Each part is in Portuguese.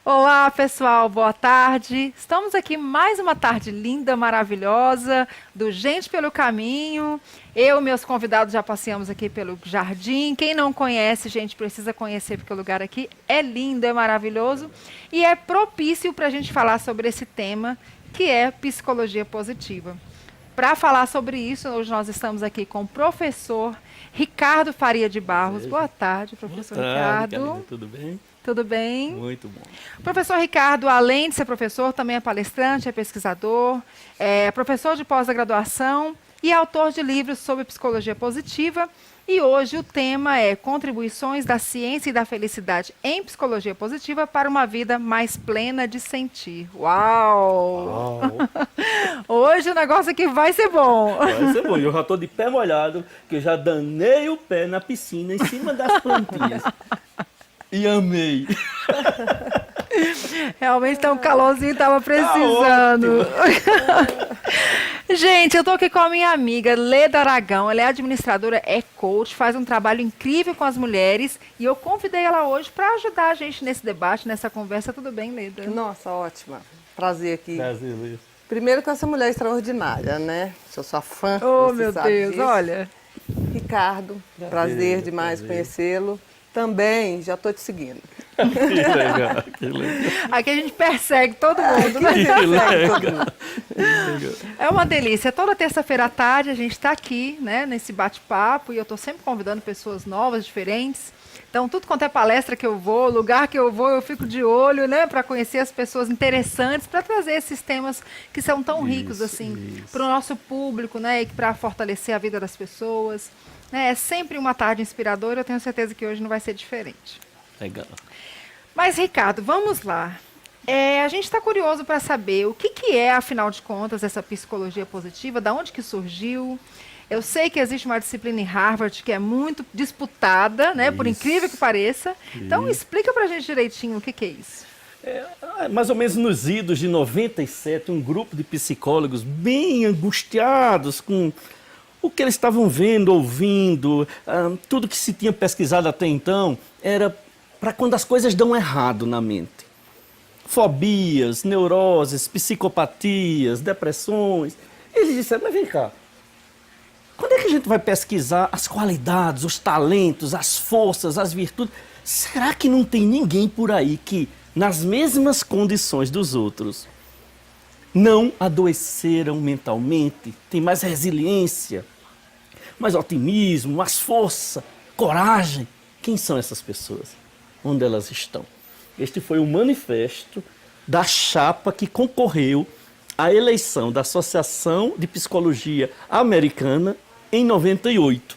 Olá, pessoal, boa tarde. Estamos aqui mais uma tarde linda, maravilhosa, do Gente pelo Caminho. Eu e meus convidados já passeamos aqui pelo jardim. Quem não conhece, gente, precisa conhecer, porque o lugar aqui é lindo, é maravilhoso e é propício para a gente falar sobre esse tema, que é psicologia positiva. Para falar sobre isso, hoje nós estamos aqui com o professor Ricardo Faria de Barros. Seja. Boa tarde, Boa professor tarde, Karina. Ricardo. Tudo bem? Tudo bem? Muito bom. O professor Ricardo, além de ser professor, também é palestrante, é pesquisador, é professor de pós-graduação e autor de livros sobre psicologia positiva. E hoje o tema é Contribuições da Ciência e da Felicidade em Psicologia Positiva para uma vida mais plena de sentir. Uau! Uau. Hoje o negócio aqui vai ser bom. Vai ser bom. Eu já estou de pé molhado, que eu já danei o pé na piscina, em cima das plantinhas. E amei. Realmente tá um calorzinho, tava precisando. Gente, eu tô aqui com a minha amiga Leda Aragão. Ela é administradora, é coach, faz um trabalho incrível com as mulheres e eu convidei ela hoje para ajudar a gente nesse debate, nessa conversa. Tudo bem, Leda? Nossa, ótima. Prazer aqui. Prazer, Luiz. Primeiro com essa mulher extraordinária, né? Sou sua fã. Oh, você meu sabe Deus, disso. olha. Ricardo, prazer demais prazer. conhecê-lo. Também já estou te seguindo. Que legal, que legal. Aqui a gente persegue todo mundo, né? Que Segue legal. todo mundo. É uma delícia. Toda terça-feira à tarde a gente está aqui, né, nesse bate-papo e eu estou sempre convidando pessoas novas, diferentes. Então, tudo quanto é palestra que eu vou, lugar que eu vou, eu fico de olho, né, para conhecer as pessoas interessantes, para trazer esses temas que são tão ricos Isso, assim isso. para o nosso público, né, e para fortalecer a vida das pessoas. Né, é sempre uma tarde inspiradora. Eu tenho certeza que hoje não vai ser diferente. Legal. Mas, Ricardo, vamos lá. A gente está curioso para saber o que é, afinal de contas, essa psicologia positiva, da onde que surgiu. Eu sei que existe uma disciplina em Harvard que é muito disputada, né, por Isso. incrível que pareça. Então, Isso. explica para a gente direitinho o que é isso. Mais ou menos nos idos de 97, um grupo de psicólogos bem angustiados com o que eles estavam vendo, ouvindo, tudo que se tinha pesquisado até então era para quando as coisas dão errado na mente. Fobias, neuroses, psicopatias, depressões. Eles disseram, mas vem cá, quando é que a gente vai pesquisar as qualidades, os talentos, as forças, as virtudes? Será que não tem ninguém por aí que, nas mesmas condições dos outros, não adoeceram mentalmente, tem mais resiliência, mais otimismo, mais força, coragem? Quem são essas pessoas? Onde elas estão? Este foi o manifesto da chapa que concorreu à eleição da Associação de Psicologia Americana em 98.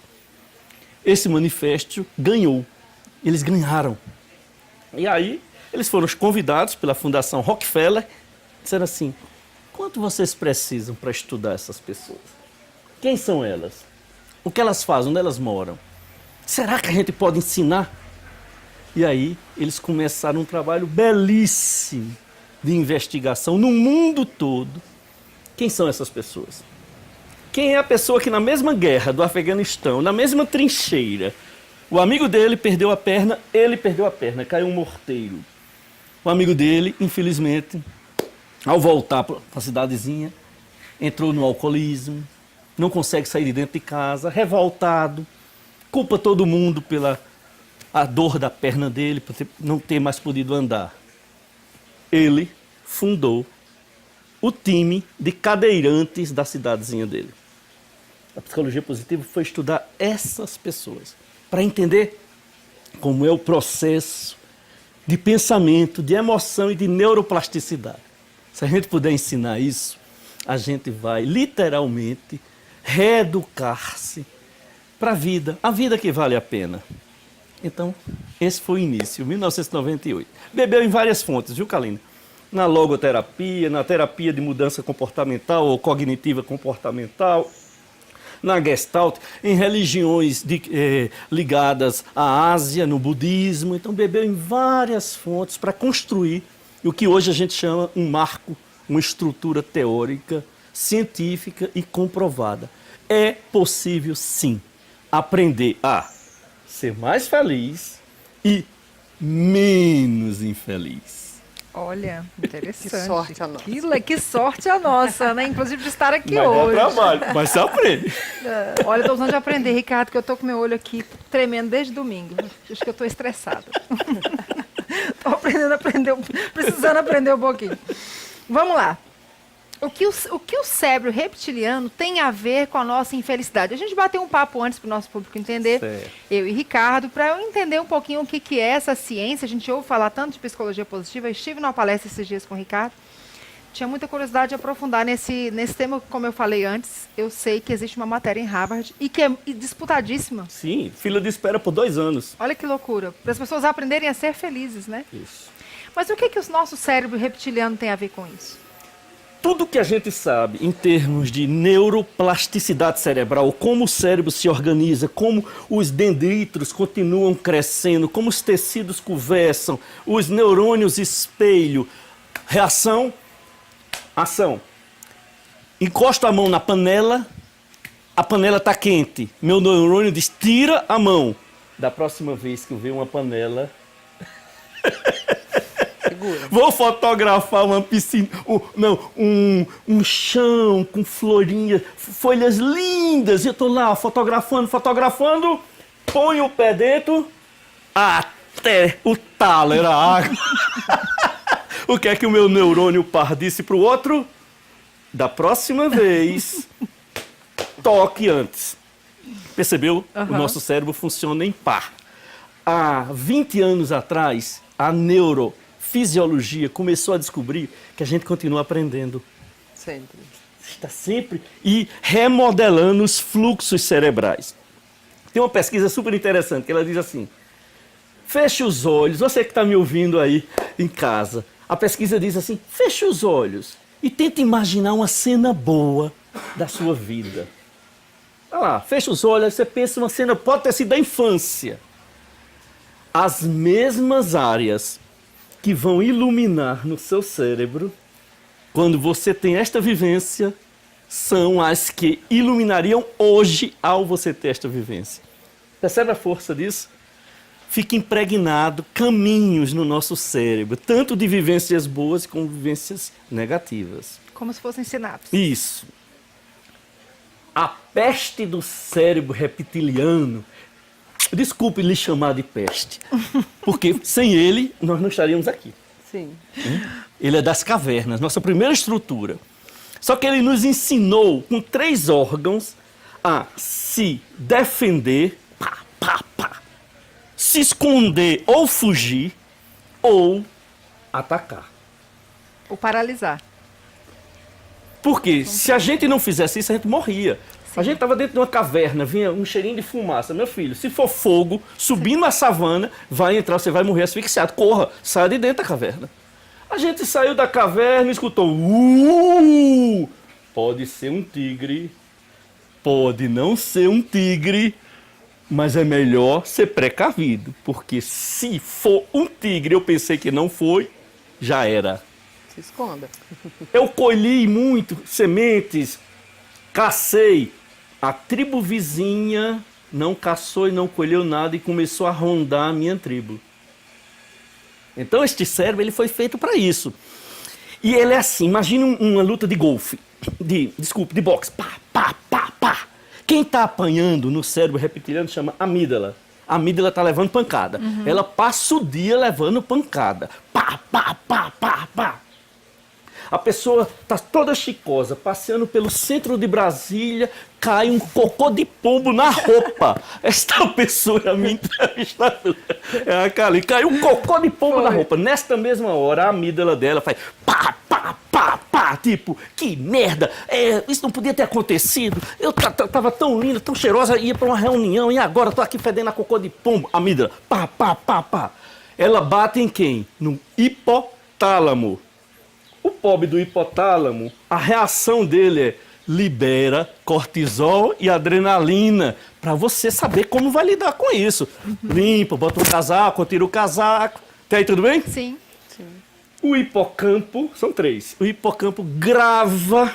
Esse manifesto ganhou. Eles ganharam. E aí, eles foram convidados pela Fundação Rockefeller, disseram assim, quanto vocês precisam para estudar essas pessoas? Quem são elas? O que elas fazem? Onde elas moram? Será que a gente pode ensinar? E aí, eles começaram um trabalho belíssimo de investigação no mundo todo. Quem são essas pessoas? Quem é a pessoa que na mesma guerra do Afeganistão, na mesma trincheira, o amigo dele perdeu a perna, ele perdeu a perna, caiu um morteiro. O amigo dele, infelizmente, ao voltar para a cidadezinha, entrou no alcoolismo, não consegue sair de dentro de casa, revoltado, culpa todo mundo pela a dor da perna dele, por não ter mais podido andar. Ele fundou o time de cadeirantes da cidadezinha dele. A psicologia positiva foi estudar essas pessoas, para entender como é o processo de pensamento, de emoção e de neuroplasticidade. Se a gente puder ensinar isso, a gente vai literalmente reeducar-se para a vida que vale a pena. Então, esse foi o início, 1998. Bebeu em várias fontes, viu, Kalina? Na logoterapia, na terapia de mudança comportamental ou cognitiva comportamental, na Gestalt, em religiões ligadas à Ásia, no budismo. Então, bebeu em várias fontes para construir o que hoje a gente chama um marco, uma estrutura teórica, científica e comprovada. É possível, sim, aprender a ser mais feliz e menos infeliz. Olha, interessante. Que sorte a nossa. Que sorte a nossa, né? Inclusive de estar aqui Mas hoje. dá trabalho, mas você aprende. Olha, eu tô usando de aprender, Ricardo, que eu tô com meu olho aqui tremendo desde domingo. Acho que eu tô estressada. Tô precisando aprender um pouquinho. Vamos lá. O que o cérebro reptiliano tem a ver com a nossa infelicidade? A gente bateu um papo antes para o nosso público entender, Certo. eu e Ricardo, para eu entender um pouquinho o que é essa ciência. A gente ouve falar tanto de psicologia positiva. Eu estive numa palestra esses dias com o Ricardo. Tinha muita curiosidade de aprofundar nesse tema, como eu falei antes. Eu sei que existe uma matéria em Harvard e que é disputadíssima. Sim, fila de espera por 2 anos. Olha que loucura. Para as pessoas aprenderem a ser felizes, né? Isso. Mas o que o nosso cérebro reptiliano tem a ver com isso? Tudo que a gente sabe em termos de neuroplasticidade cerebral, como o cérebro se organiza, como os dendritos continuam crescendo, como os tecidos conversam, os neurônios espelho, reação, ação. Encosto a mão na panela, a panela está quente. Meu neurônio diz, tira a mão. Da próxima vez que eu ver uma panela... Segura. Vou fotografar uma piscina, um chão com florinhas, folhas lindas. E eu tô lá fotografando, ponho o pé dentro, até o talo era água. O que é que o meu neurônio par disse pro outro? Da próxima vez, toque antes. Percebeu? O nosso cérebro funciona em par. Há 20 anos atrás, a neurofisiologia começou a descobrir que a gente continua aprendendo. Sempre. Está sempre e remodelando os fluxos cerebrais. Tem uma pesquisa super interessante que ela diz assim, feche os olhos, você que está me ouvindo aí em casa, a pesquisa diz assim, feche os olhos e tente imaginar uma cena boa da sua vida. Olha lá, fecha os olhos, você pensa uma cena, pode ter sido da infância. As mesmas áreas que vão iluminar no seu cérebro, quando você tem esta vivência, são as que iluminariam hoje ao você ter esta vivência. Percebe a força disso? Fica impregnado caminhos no nosso cérebro, tanto de vivências boas como vivências negativas. Como se fossem sinapses. Isso. A peste do cérebro reptiliano, desculpe lhe chamar de peste, porque sem ele nós não estaríamos aqui. Sim. Ele é das cavernas, nossa primeira estrutura. Só que ele nos ensinou com 3 órgãos a se defender, se esconder ou fugir, ou atacar. O paralisar. Porque se a gente não fizesse isso, a gente morria. A gente estava dentro de uma caverna, vinha um cheirinho de fumaça. Meu filho, se for fogo, subindo a savana, vai entrar, você vai morrer asfixiado. Corra, saia de dentro da caverna. A gente saiu da caverna e escutou... Pode ser um tigre, pode não ser um tigre, mas é melhor ser precavido. Porque se for um tigre, eu pensei que não foi, já era. Se esconda. Eu colhi muito sementes, cacei. A tribo vizinha não caçou e não colheu nada e começou a rondar a minha tribo. Então este cérebro ele foi feito para isso. E ele é assim, imagine uma luta de golfe, de boxe. Pá, pá, pá, pá. Quem está apanhando no cérebro reptiliano chama amígdala. A amígdala está levando pancada. Ela passa o dia levando pancada. Pá, pá, pá, pá, pá. A pessoa está toda chicosa, passeando pelo centro de Brasília, cai um cocô de pombo na roupa. Esta pessoa é a minha entrevistadora. É a Kali. Caiu um cocô de pombo na roupa. Nesta mesma hora, a amígdala dela faz pá, pá, pá, pá. Tipo, que merda. Isso não podia ter acontecido. Eu tava tão linda, tão cheirosa, ia para uma reunião e agora tô aqui fedendo a cocô de pombo. Amígdala, pá, pá, pá, pá. Ela bate em quem? No hipotálamo. O pobre do hipotálamo, a reação dele é libera cortisol e adrenalina para você saber como vai lidar com isso. Limpa, bota um casaco, tira o casaco. Tá aí tudo bem? Sim. O hipocampo, são 3. O hipocampo grava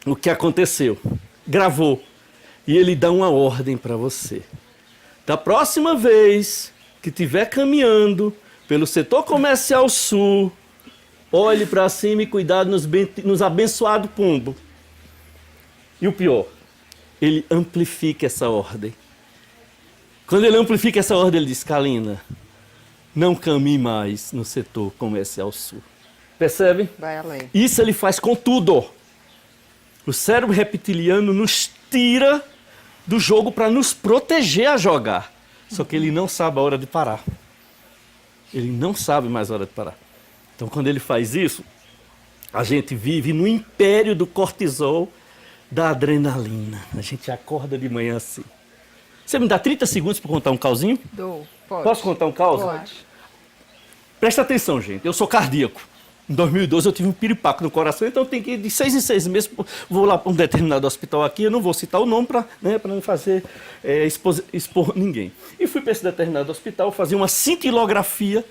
o que aconteceu. Gravou. E ele dá uma ordem para você. Da próxima vez que estiver caminhando pelo setor comercial sul, Olhe para cima e cuidado nos abençoados pombos. E o pior, ele amplifica essa ordem. Quando ele amplifica essa ordem, ele diz, Kalina, não caminhe mais no setor comercial sul. Percebe? Vai além. Isso ele faz com tudo. O cérebro reptiliano nos tira do jogo para nos proteger a jogar. Só que ele não sabe a hora de parar. Ele não sabe mais a hora de parar. Então, quando ele faz isso, a gente vive no império do cortisol, da adrenalina. A gente acorda de manhã assim. Você me dá 30 segundos para contar um causinho? Dou. Pode. Posso contar um caos? Pode. Presta atenção, gente. Eu sou cardíaco. Em 2012 eu tive um piripaco no coração, então eu tenho que ir de 6 em 6 meses. Vou lá para um determinado hospital aqui, eu não vou citar o nome para não fazer expor ninguém. E fui para esse determinado hospital fazer uma cintilografia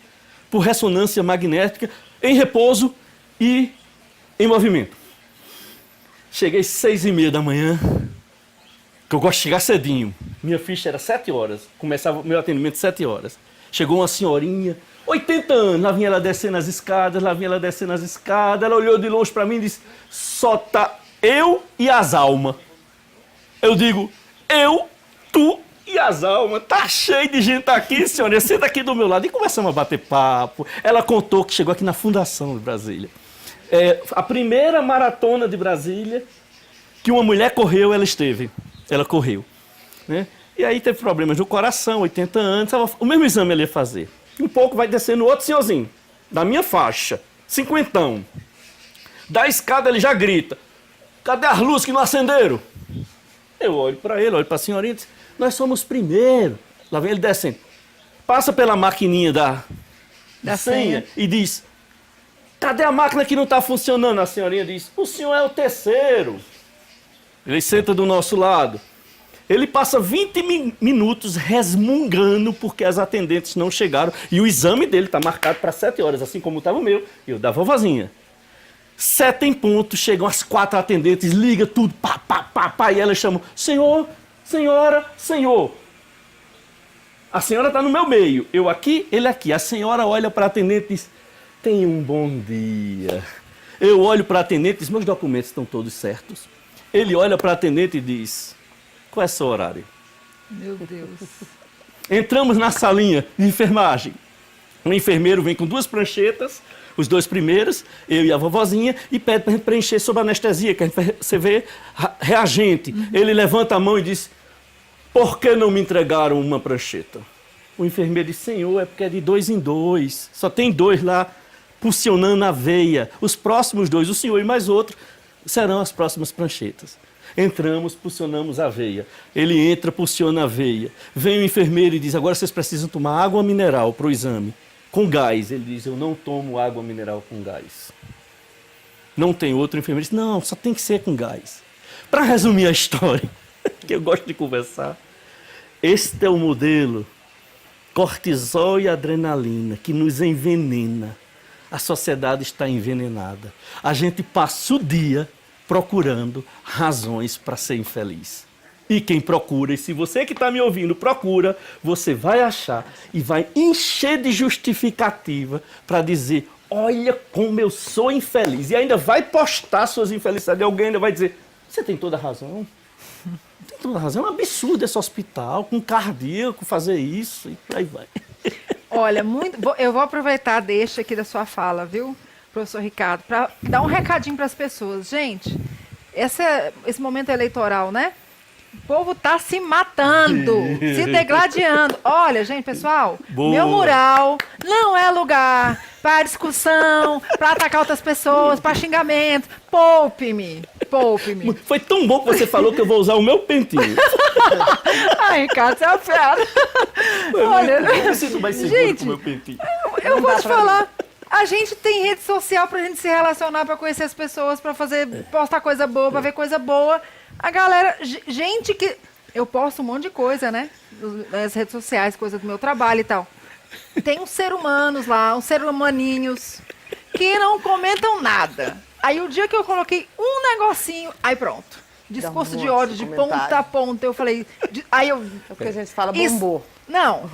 por ressonância magnética em repouso e em movimento. Cheguei 6h30 da manhã, que eu gosto de chegar cedinho. Minha ficha era 7 horas, começava o meu atendimento 7 horas. Chegou uma senhorinha, 80 anos, lá vinha ela descendo as escadas, ela olhou de longe para mim e disse, só tá eu e as almas. Eu digo, eu, tu e as almas, tá cheio de gente aqui, senhora, senta aqui do meu lado. E começamos a bater papo. Ela contou que chegou aqui na Fundação de Brasília. A primeira maratona de Brasília que uma mulher correu, ela correu. Né? E aí teve problemas no coração, 80 anos, o mesmo exame ela ia fazer. Um pouco vai descendo outro senhorzinho, da minha faixa, 50. Da escada ele já grita, cadê as luzes que não acenderam? Eu olho para ele, olho para a senhorinha e diz, nós somos primeiro. Lá vem ele descendo. Passa pela maquininha da senha e diz, cadê a máquina que não está funcionando? A senhorinha diz, o senhor é o terceiro. Ele senta do nosso lado. Ele passa 20 minutos resmungando porque as atendentes não chegaram. E o exame dele está marcado para 7 horas, assim como estava o meu. E o da vovozinha. 7 em ponto, chegam as 4 atendentes, liga tudo, pá, pá, pá, pá. E elas chamam, senhor, senhora, senhor. A senhora está no meu meio. Eu aqui, ele aqui. A senhora olha para a atendente e diz, tenha um bom dia. Eu olho para a atendente e diz, meus documentos estão todos certos. Ele olha para a atendente e diz, qual é o seu horário? Meu Deus. Entramos na salinha de enfermagem. O enfermeiro vem com 2 pranchetas, os 2 primeiros, eu e a vovozinha, e pede para a gente preencher sob anestesia, que você vê reagente. Uhum. Ele levanta a mão e diz, por que não me entregaram uma prancheta? O enfermeiro diz, senhor, é porque é de 2 em 2. Só tem 2 lá, pulsionando a veia. Os próximos 2, o senhor e mais outro, serão as próximas pranchetas. Entramos, pulsionamos a veia. Ele entra, pulsiona a veia. Vem o enfermeiro e diz, agora vocês precisam tomar água mineral para o exame. Com gás. Ele diz, eu não tomo água mineral com gás. Não tem outro enfermeiro. Diz, não, só tem que ser com gás. Para resumir a história, que eu gosto de conversar, este é o modelo cortisol e adrenalina que nos envenena. A sociedade está envenenada. A gente passa o dia procurando razões para ser infeliz. E quem procura, e se você que está me ouvindo procura, você vai achar e vai encher de justificativa para dizer, olha como eu sou infeliz. E ainda vai postar suas infelicidades. E alguém ainda vai dizer, você tem toda a razão. Tem toda a razão. É um absurdo esse hospital, com cardíaco, fazer isso. E por aí vai. Olha, eu vou aproveitar, deixa aqui da sua fala, viu, professor Ricardo, para dar um recadinho para as pessoas. Gente, esse momento eleitoral, né? O povo tá se matando, se degladiando. Olha, gente, pessoal, Boa. Meu mural não é lugar para discussão, para atacar outras pessoas, para xingamento. Poupe-me, poupe-me. Foi tão bom que você falou que eu vou usar o meu pentinho. Ai, Ricardo, você é uma fera. Olha, Eu me sinto mais seguro gente, com o meu pentinho. eu vou te falar. A gente tem rede social pra gente se relacionar, pra conhecer as pessoas, pra postar coisa boa, pra ver coisa boa. A galera, gente que... Eu posto um monte de coisa, né? Nas redes sociais, coisa do meu trabalho e tal. Tem uns seres humanos lá, uns seres humaninhos, que não comentam nada. Aí o dia que eu coloquei um negocinho, aí pronto. Discurso de ódio, de ponta a ponta. Eu falei... Aí eu... É porque a gente fala bombou. Não,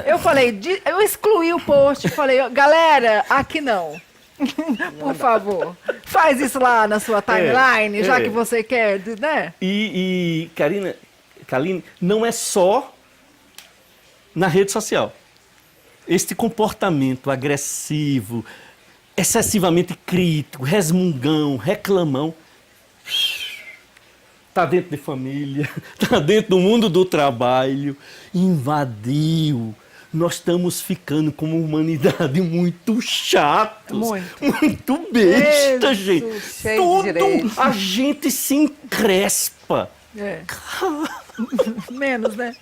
eu falei, eu excluí o post, falei, galera, aqui não. Por favor, faz isso lá na sua timeline, já que você quer, né? E Kaline, não é só na rede social. Este comportamento agressivo, excessivamente crítico, resmungão, reclamão, está dentro de família, está dentro do mundo do trabalho, invadiu. Nós estamos ficando como humanidade muito chatos, muito besta, gente. Cheio de direitos. A gente se encrespa. Menos, né?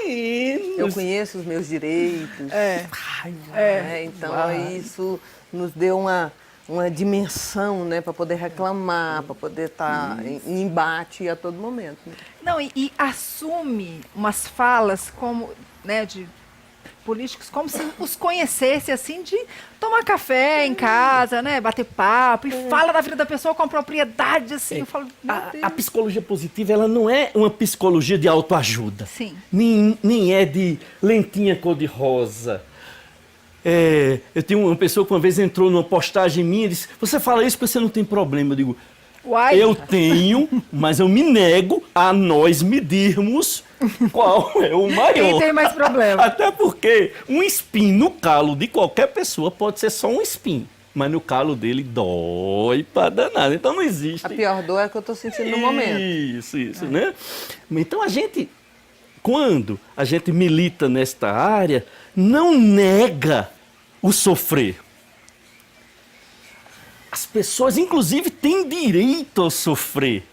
Menos. Eu conheço os meus direitos. Então isso nos deu uma dimensão, né, para poder reclamar, para poder estar em embate a todo momento. Né? Não, e assume umas falas como, né, de políticos, como se os conhecesse, assim, de tomar café em casa, né, bater papo, e fala da vida da pessoa com propriedade, assim, eu falo, meu Deus. A psicologia positiva, ela não é uma psicologia de autoajuda. Sim. Nem é de lentinha cor-de-rosa. Eu tenho uma pessoa que uma vez entrou numa postagem minha e disse, você fala isso porque você não tem problema. Eu digo, Uai. eu tenho, mas eu me nego a nós medirmos qual é o maior. Quem tem mais problema? Até porque um espinho no calo de qualquer pessoa pode ser só um espinho, mas no calo dele dói pra danado. Então não existe. A pior dor é a que eu estou sentindo no momento. Isso, né? Então quando a gente milita nesta área, não nega o sofrer. As pessoas, inclusive, têm direito a sofrer.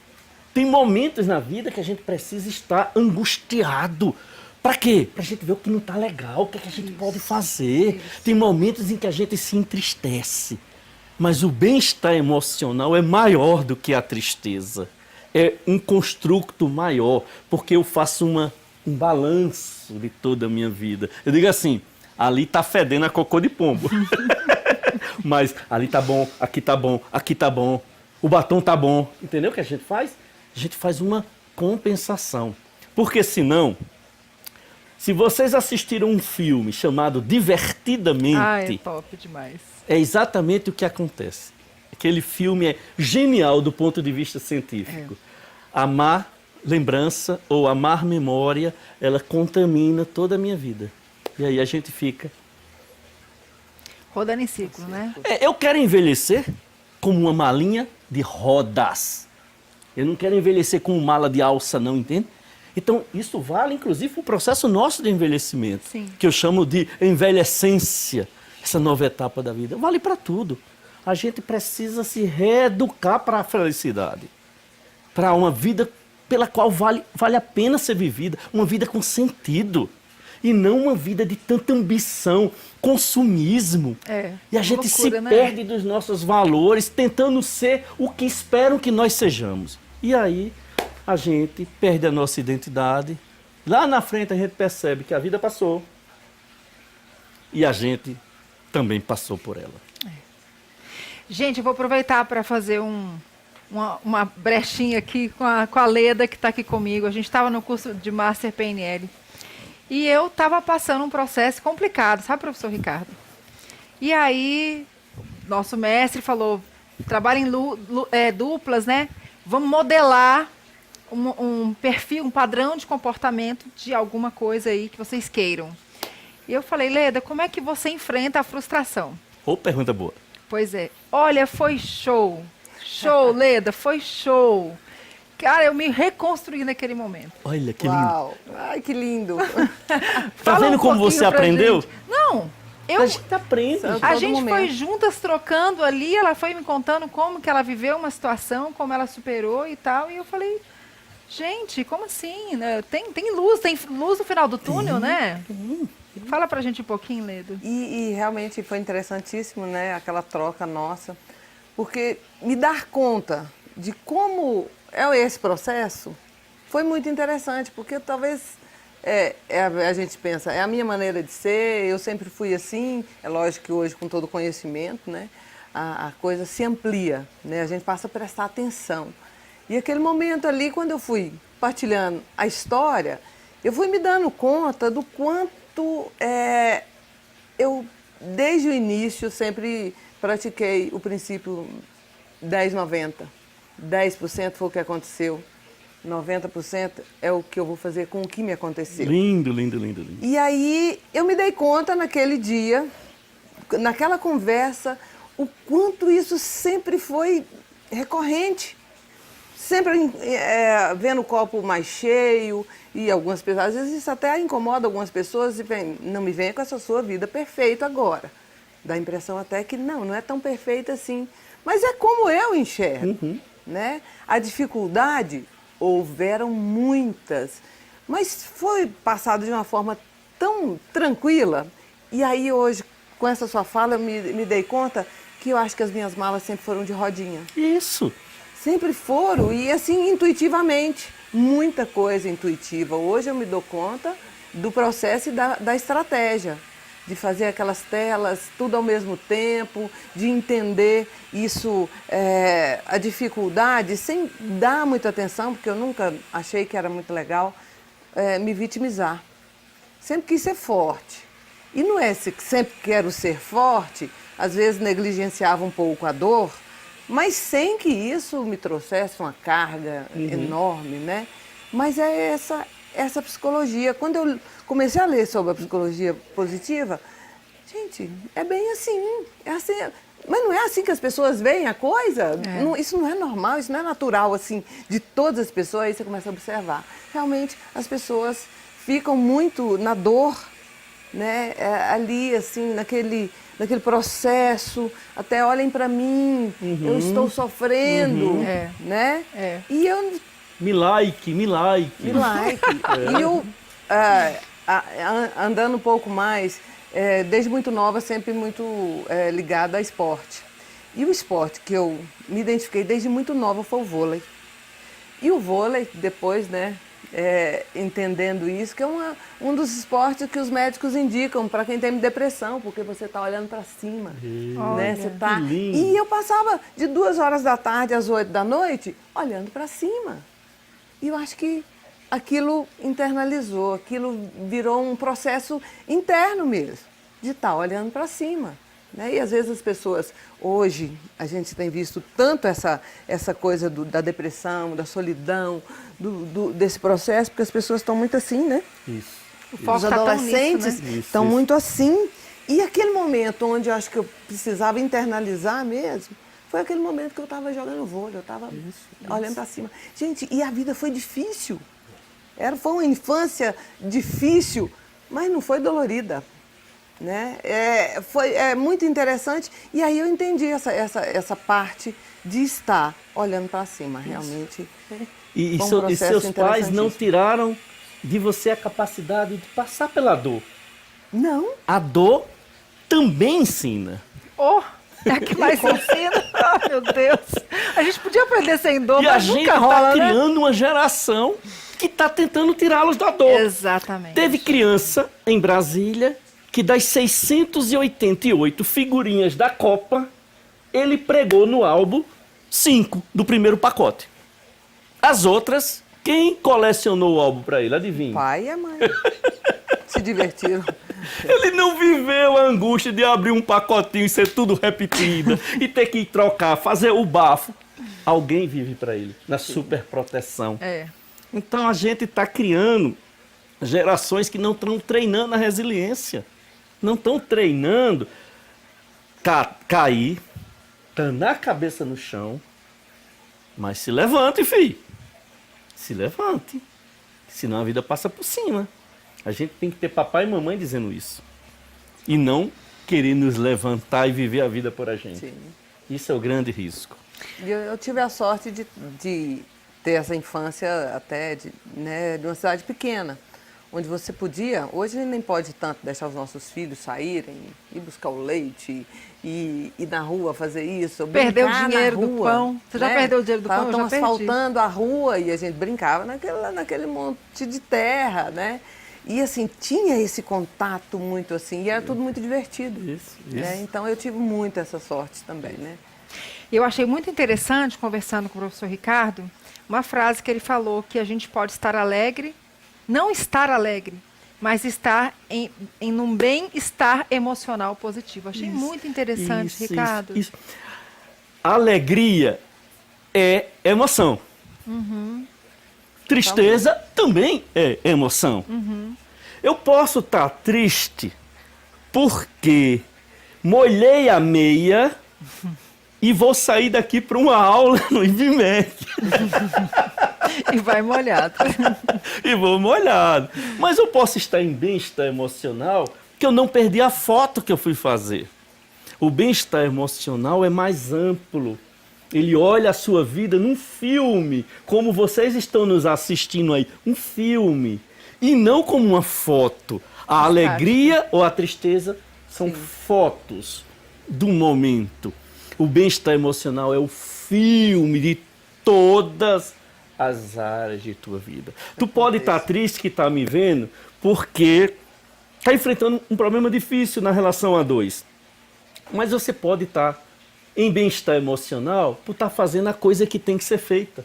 Tem momentos na vida que a gente precisa estar angustiado. Para quê? Para a gente ver o que não está legal, o que a gente pode fazer. Tem momentos em que a gente se entristece. Mas o bem-estar emocional é maior do que a tristeza. É um construto maior, porque eu faço um balanço de toda a minha vida. Eu digo assim, ali está fedendo a cocô de pombo. Mas ali tá bom, aqui tá bom, aqui tá bom, o batom tá bom. Entendeu o que a gente faz? A gente faz uma compensação. Porque senão, se vocês assistiram um filme chamado Divertidamente, É top demais. é exatamente o que acontece. Aquele filme é genial do ponto de vista científico. A má lembrança ou a má memória, ela contamina toda a minha vida. E aí a gente fica... Rodando em ciclo, né? Eu quero envelhecer como uma malinha de rodas. Eu não quero envelhecer como mala de alça, não, entende? Então, isso vale, inclusive, para o processo nosso de envelhecimento. Sim. Que eu chamo de envelhescência, essa nova etapa da vida. Vale para tudo. A gente precisa se reeducar para a felicidade. Para uma vida pela qual vale a pena ser vivida. Uma vida com sentido. E não uma vida de tanta ambição, consumismo. E a gente loucura, se perde dos nossos valores, tentando ser o que esperam que nós sejamos. E aí a gente perde a nossa identidade. Lá na frente a gente percebe que a vida passou. E a gente também passou por ela. Gente, eu vou aproveitar para fazer uma brechinha aqui com a Leda, que está aqui comigo. A gente estava no curso de Master PNL. E eu estava passando um processo complicado, sabe, professor Ricardo? E aí, nosso mestre falou, trabalha em duplas, né? Vamos modelar um perfil, um padrão de comportamento de alguma coisa aí que vocês queiram. E eu falei, Leda, como é que você enfrenta a frustração? Pergunta boa. Pois é. Olha, foi show. Show, Leda, foi show. Cara, eu me reconstruí naquele momento. Olha, que lindo. Uau! Ai, que lindo! Tá vendo como você aprendeu? Gente. Não, A gente aprende. A gente foi juntas trocando ali, ela foi me contando como que ela viveu uma situação, como ela superou e tal, e eu falei, gente, como assim? Né? Tem luz no final do túnel, né? Fala pra gente um pouquinho, Ledo. E realmente foi interessantíssimo, né, aquela troca nossa, porque me dar conta de como é esse processo foi muito interessante, porque talvez a gente pensa, é a minha maneira de ser, eu sempre fui assim, é lógico que hoje com todo o conhecimento, né, a coisa se amplia, né, a gente passa a prestar atenção. E aquele momento ali, quando eu fui partilhando a história, eu fui me dando conta do quanto eu, desde o início, sempre pratiquei o princípio 10-90. 10% foi o que aconteceu, 90% é o que eu vou fazer com o que me aconteceu. Lindo, lindo, lindo, lindo. E aí eu me dei conta naquele dia, naquela conversa, o quanto isso sempre foi recorrente. Sempre vendo o copo mais cheio e algumas pessoas, às vezes isso até incomoda algumas pessoas e vem, não me venha com essa sua vida perfeita agora. Dá a impressão até que não é tão perfeita assim. Mas é como eu enxergo, né? A dificuldade, houveram muitas, mas foi passado de uma forma tão tranquila. E aí hoje, com essa sua fala, eu me dei conta que eu acho que as minhas malas sempre foram de rodinha. Isso. Sempre foram, e assim, intuitivamente. Muita coisa intuitiva. Hoje eu me dou conta do processo e da estratégia. De fazer aquelas telas, tudo ao mesmo tempo, de entender isso, a dificuldade, sem dar muita atenção, porque eu nunca achei que era muito legal, me vitimizar. Sempre quis ser forte. E não é que sempre quero ser forte, às vezes negligenciava um pouco a dor, mas sem que isso me trouxesse uma carga enorme, né? Mas é essa psicologia. Quando eu comecei a ler sobre a psicologia positiva, gente, é bem assim, é assim. Mas não é assim que as pessoas veem a coisa? Isso não é normal, isso não é natural, assim, de todas as pessoas. Aí você começa a observar. Realmente, as pessoas ficam muito na dor, né? Ali, assim, naquele processo, até olhem para mim, eu estou sofrendo, né? E eu... Me like. Me like. E eu, andando um pouco mais, desde muito nova, sempre muito ligada a esporte. E o esporte que eu me identifiquei desde muito nova foi o vôlei. E o vôlei, depois, né, entendendo isso, que é um dos esportes que os médicos indicam para quem tem depressão, porque você está olhando para cima, né? Você tá... E eu passava de 2 horas da tarde às 8 da noite olhando para cima. E eu acho que aquilo internalizou, aquilo virou um processo interno mesmo, de estar olhando para cima. Né? E às vezes as pessoas, hoje, a gente tem visto tanto essa coisa da depressão, da solidão, desse processo, porque as pessoas estão muito assim, né? Isso. O foco Os tá tão adolescentes nisso, né? estão muito assim. E aquele momento onde eu acho que eu precisava internalizar mesmo, foi aquele momento que eu estava jogando vôlei, eu estava olhando para cima. Gente, e a vida foi difícil. Foi uma infância difícil, mas não foi dolorida. Né? Foi muito interessante. E aí eu entendi essa parte de estar olhando para cima, realmente. E foi um processo seus pais não interessantíssimo. tiraram de você a capacidade de passar pela dor. Não. A dor também ensina. Oh, é a que mais ensina. Oh, meu Deus. A gente podia aprender sem dor, E a mas gente nunca está rola, né? criando uma geração que está tentando tirá-los da dor. Exatamente. Teve criança em Brasília que das 688 figurinhas da Copa, ele pregou no álbum 5 do primeiro pacote. As outras, quem colecionou o álbum para ele? Adivinha? Pai e a mãe se divertiram. Ele não viveu a angústia de abrir um pacotinho e ser tudo repetido, e ter que trocar, fazer o bafo. Alguém vive para ele, na super proteção. Então a gente está criando gerações que não estão treinando a resiliência. Não estão treinando cair, tanar a cabeça no chão, mas se levante, filho. Se levante. Senão a vida passa por cima. A gente tem que ter papai e mamãe dizendo isso. E não querer nos levantar e viver a vida por a gente. Sim. Isso é o grande risco. Eu tive a sorte de ter essa infância até de uma cidade pequena, onde você podia, hoje a gente nem pode tanto deixar os nossos filhos saírem, ir buscar o leite, e ir na rua fazer isso. Perdeu o brincar dinheiro na do rua, pão. Você já perdeu o dinheiro do pão? Eu já Estão perdi. asfaltando a rua e a gente brincava naquele monte de terra, né? E assim, tinha esse contato muito assim, e era tudo muito divertido. Isso. Né? Então eu tive muito essa sorte também, né? Eu achei muito interessante, conversando com o professor Ricardo, uma frase que ele falou, que a gente pode estar alegre, não estar alegre, mas estar em um bem-estar emocional positivo. Achei muito interessante, Isso, Ricardo. isso. Alegria é emoção. Tristeza também é emoção. Eu posso estar triste porque molhei a meia e vou sair daqui para uma aula no IBMEC. E vai molhado. E vou molhado. Mas eu posso estar em bem-estar emocional que eu não perdi a foto que eu fui fazer. O bem-estar emocional é mais amplo. Ele olha a sua vida num filme, como vocês estão nos assistindo aí, um filme. E não como uma foto. A alegria ou a tristeza são fotos do momento. O bem-estar emocional é o filme de todas as áreas de tua vida. Tu pode estar triste que está me vendo porque está enfrentando um problema difícil na relação a dois. Mas você pode estar em bem-estar emocional por estar fazendo a coisa que tem que ser feita.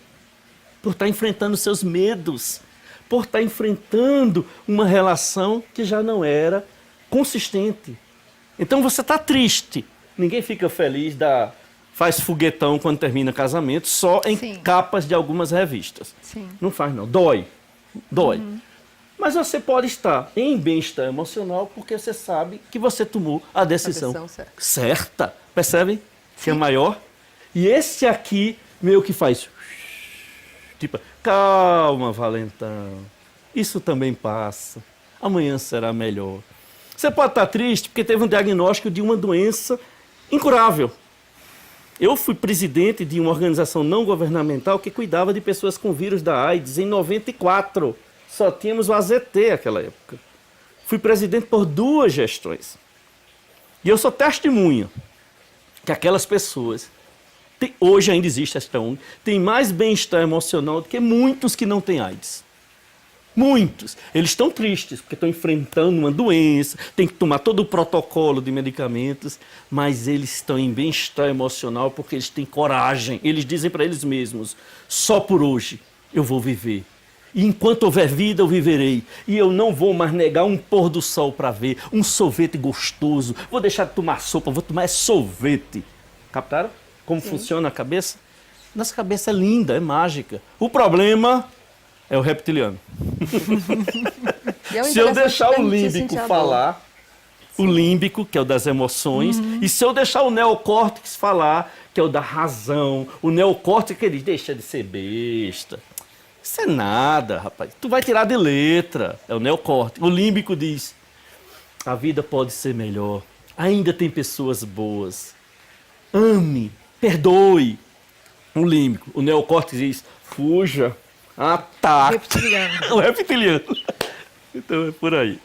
Por estar enfrentando seus medos. Por estar enfrentando uma relação que já não era consistente. Então você está triste. Ninguém fica feliz, faz foguetão quando termina casamento, só em Sim. capas de algumas revistas. Sim. Não faz não, dói. Mas você pode estar em bem-estar emocional porque você sabe que você tomou a decisão certa. Percebem? Que é maior. E esse aqui meio que faz... Tipo, calma, Valentão. Isso também passa. Amanhã será melhor. Você pode estar triste porque teve um diagnóstico de uma doença incurável. Eu fui presidente de uma organização não governamental que cuidava de pessoas com vírus da AIDS em 94. Só tínhamos o AZT naquela época. Fui presidente por 2 gestões. E eu sou testemunha que aquelas pessoas, hoje ainda existe esta ONG, tem mais bem-estar emocional do que muitos que não têm AIDS. Muitos. Eles estão tristes, porque estão enfrentando uma doença, tem que tomar todo o protocolo de medicamentos, mas eles estão em bem-estar emocional porque eles têm coragem. Eles dizem para eles mesmos, só por hoje eu vou viver. E enquanto houver vida, eu viverei. E eu não vou mais negar um pôr do sol para ver, um sorvete gostoso. Vou deixar de tomar sopa, vou tomar sorvete. Captaram como funciona a cabeça? Nossa cabeça é linda, é mágica. O problema... é o reptiliano. E Se eu deixar o límbico falar, o límbico, que é o das emoções, e se eu deixar o neocórtex falar, que é o da razão, o neocórtex que ele diz, deixa de ser besta. Isso é nada, rapaz. Tu vai tirar de letra. É o neocórtex. O límbico diz, a vida pode ser melhor. Ainda tem pessoas boas. Ame, perdoe. O límbico. O neocórtex diz, fuja. Ataque. Reptiliano. O reptiliano. Então é por aí.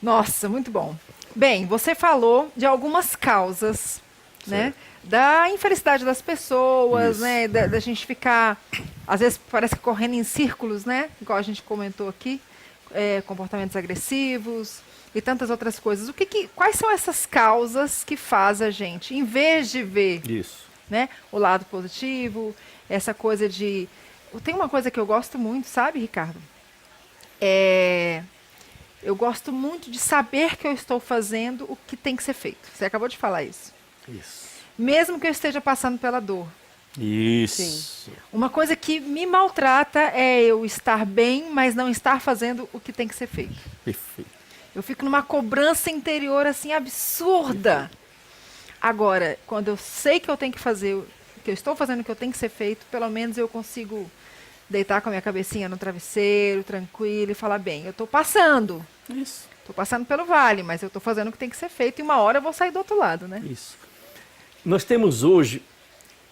Nossa, muito bom. Bem, você falou de algumas causas, né? Da infelicidade das pessoas, Isso. né? Da gente ficar, às vezes parece que correndo em círculos, né? Igual a gente comentou aqui, comportamentos agressivos e tantas outras coisas. Quais são essas causas que faz a gente, em vez de ver, Isso. né, o lado positivo, essa coisa de... Tem uma coisa que eu gosto muito, sabe, Ricardo? Eu gosto muito de saber que eu estou fazendo o que tem que ser feito. Você acabou de falar isso. Isso. Mesmo que eu esteja passando pela dor. Isso. Uma coisa que me maltrata é eu estar bem, mas não estar fazendo o que tem que ser feito. Perfeito. Eu fico numa cobrança interior assim absurda. Agora, quando eu sei que eu tenho que fazer, que eu estou fazendo o que eu tenho que ser feito, pelo menos eu consigo deitar com a minha cabecinha no travesseiro, tranquilo, e falar, bem, eu estou passando. Isso. Estou passando pelo vale, mas eu estou fazendo o que tem que ser feito e uma hora eu vou sair do outro lado, né? Isso. Nós temos hoje,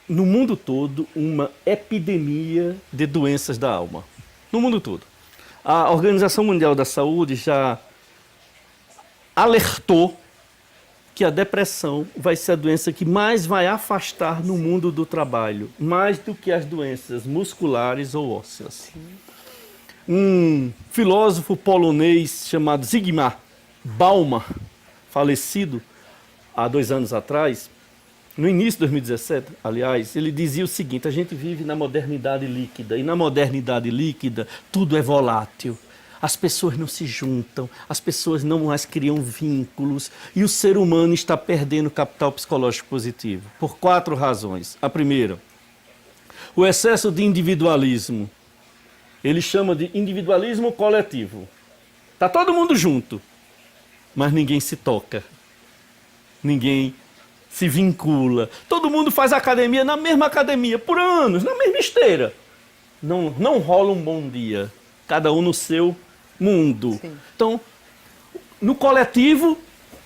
no mundo todo, uma epidemia de doenças da alma. No mundo todo. A Organização Mundial da Saúde já alertou que a depressão vai ser a doença que mais vai afastar no mundo do trabalho, mais do que as doenças musculares ou ósseas. Um filósofo polonês chamado Zygmunt Bauman, falecido há 2 anos atrás, no início de 2017, aliás, ele dizia o seguinte, a gente vive na modernidade líquida, e na modernidade líquida tudo é volátil. As pessoas não se juntam, as pessoas não mais criam vínculos e o ser humano está perdendo capital psicológico positivo por 4 razões. A primeira, o excesso de individualismo. Ele chama de individualismo coletivo. Está todo mundo junto, mas ninguém se toca, ninguém se vincula. Todo mundo faz academia na mesma academia, por anos, na mesma esteira. Não rola um bom dia, cada um no seu mundo. Sim. Então, no coletivo,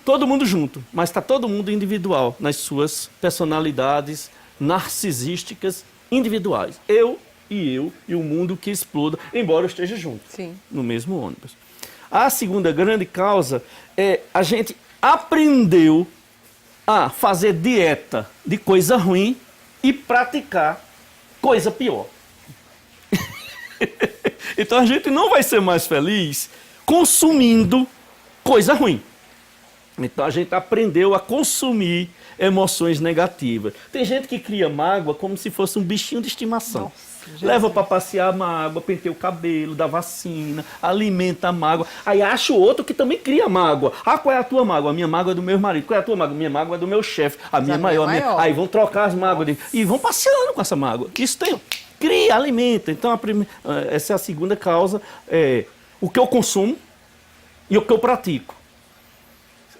todo mundo junto, mas está todo mundo individual, nas suas personalidades narcisísticas individuais. Eu e o mundo que exploda, embora eu esteja junto, Sim. no mesmo ônibus. A segunda grande causa é a gente aprendeu a fazer dieta de coisa ruim e praticar coisa pior. Então a gente não vai ser mais feliz consumindo coisa ruim. Então a gente aprendeu a consumir emoções negativas. Tem gente que cria mágoa como se fosse um bichinho de estimação. Leva para passear a mágoa, penteia o cabelo, dá vacina, alimenta a mágoa. Aí acha o outro que também cria mágoa. Ah, qual é a tua mágoa? A minha mágoa é do meu marido. Qual é a tua mágoa? Minha mágoa é do meu chefe. A minha é maior. Aí vão trocar as mágoas. E vão passeando com essa mágoa. Isso tem. Cria, alimenta. Então essa é a segunda causa. O que eu consumo e o que eu pratico.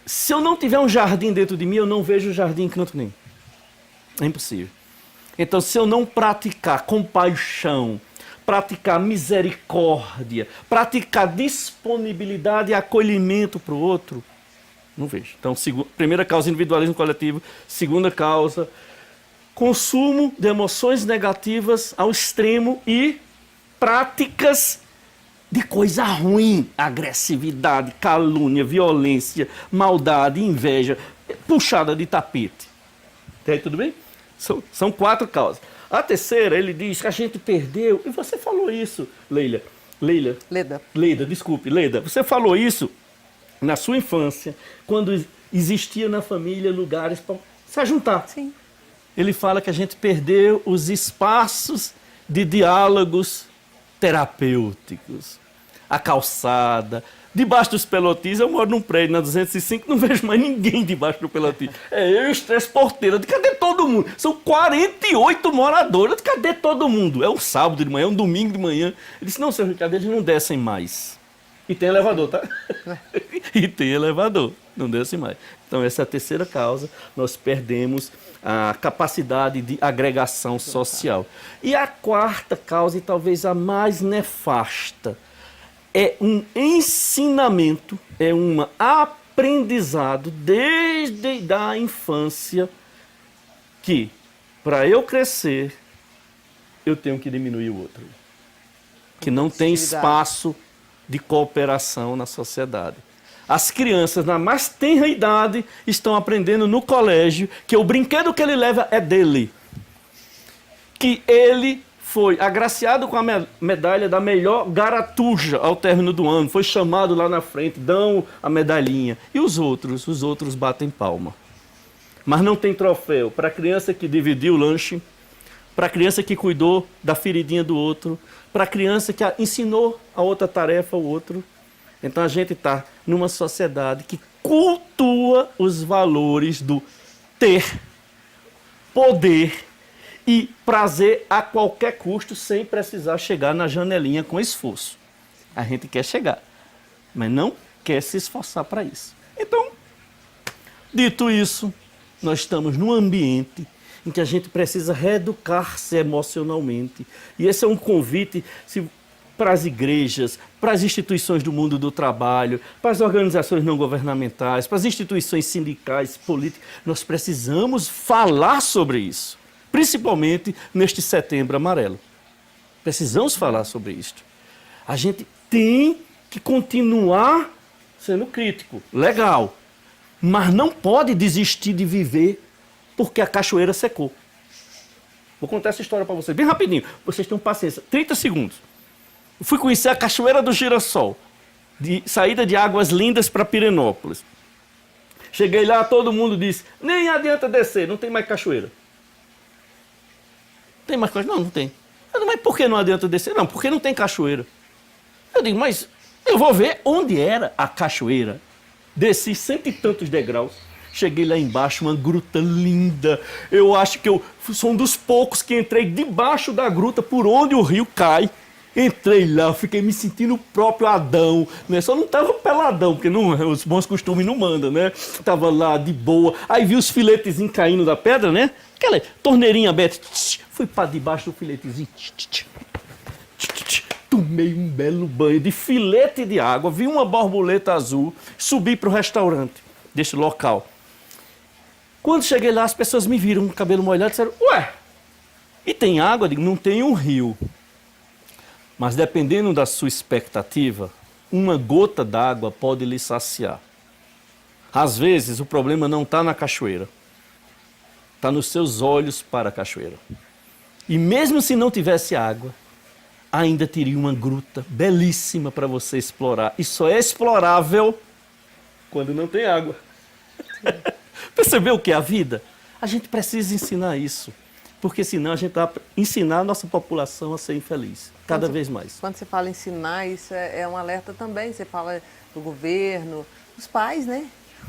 Se eu não tiver um jardim dentro de mim, eu não vejo jardim em canto nenhum. É impossível. Então, se eu não praticar compaixão, praticar misericórdia, praticar disponibilidade e acolhimento para o outro, não vejo. Então, primeira causa, individualismo coletivo. Segunda causa, consumo de emoções negativas ao extremo e práticas de coisa ruim. Agressividade, calúnia, violência, maldade, inveja, puxada de tapete. Tá aí, tudo bem? São 4 causas. A terceira, ele diz que a gente perdeu, e você falou isso, Leda, desculpe, Leda, você falou isso na sua infância, quando existia na família lugares para se ajuntar. Sim. Ele fala que a gente perdeu os espaços de diálogos terapêuticos, a calçada, debaixo dos pelotins. Eu moro num prédio na 205, não vejo mais ninguém debaixo do pelotim. É eu e os 3 porteiros. Cadê todo mundo? São 48 moradores. Cadê todo mundo? É um sábado de manhã, um domingo de manhã. Ele disse, não, seu Ricardo, eles não descem mais. E tem elevador, tá? E tem elevador, não descem mais. Então essa é a terceira causa. Nós perdemos a capacidade de agregação social. E a quarta causa, e talvez a mais nefasta, é um ensinamento, é um aprendizado desde a infância que, para eu crescer, eu tenho que diminuir o outro. Que não tem espaço de cooperação na sociedade. As crianças, na mais tenra idade, estão aprendendo no colégio que o brinquedo que ele leva é dele. Que ele foi agraciado com a medalha da melhor garatuja ao término do ano. Foi chamado lá na frente, dão a medalhinha. E os outros batem palma. Mas não tem troféu para a criança que dividiu o lanche, para a criança que cuidou da feridinha do outro, para a criança que ensinou a outra tarefa ao outro. Então a gente está numa sociedade que cultua os valores do ter, poder e prazer a qualquer custo, sem precisar chegar na janelinha com esforço. A gente quer chegar, mas não quer se esforçar para isso. Então, dito isso, nós estamos num ambiente em que a gente precisa reeducar-se emocionalmente. E esse é um convite para as igrejas, para as instituições do mundo do trabalho, para as organizações não governamentais, para as instituições sindicais, políticas. Nós precisamos falar sobre isso. Principalmente neste Setembro Amarelo. Precisamos falar sobre isto. A gente tem que continuar sendo crítico, legal, mas não pode desistir de viver porque a cachoeira secou. Vou contar essa história para vocês, bem rapidinho. Vocês tenham paciência, 30 segundos. Eu fui conhecer a Cachoeira do Girassol, de saída de Águas Lindas para Pirenópolis. Cheguei lá, todo mundo disse, nem adianta descer, não tem mais cachoeira. Tem mais cachoeira? Não, não tem. Eu digo, mas por que não adianta descer? Não, porque não tem cachoeira. Eu digo, mas Eu vou ver onde era a cachoeira. Desci 100 e tantos degraus. Cheguei lá embaixo, uma gruta linda. Eu acho que eu sou um dos poucos que entrei debaixo da gruta por onde o rio cai. Entrei lá, fiquei me sentindo o próprio Adão, né? Só não tava peladão, porque os bons costumes não mandam, né? Tava lá de boa. Aí vi os filetezinhos caindo da pedra, né? Aquela torneirinha aberta. Fui para debaixo do filetezinho. Tomei um belo banho de filete de água, vi uma borboleta azul, subi para o restaurante deste local. Quando cheguei lá, as pessoas me viram com o cabelo molhado e disseram, ué, e tem água? Eu digo, não tem um rio. Mas dependendo da sua expectativa, uma gota d'água pode lhe saciar. Às vezes, o problema não está na cachoeira. Está nos seus olhos para a cachoeira. E mesmo se não tivesse água, ainda teria uma gruta belíssima para você explorar. E só é explorável quando não tem água. Percebeu o que é a vida? A gente precisa ensinar isso. Porque senão a gente vai ensinar a nossa população a ser infeliz, cada vez mais. Quando você fala ensinar, isso é um alerta também. Você fala do governo, os pais, né?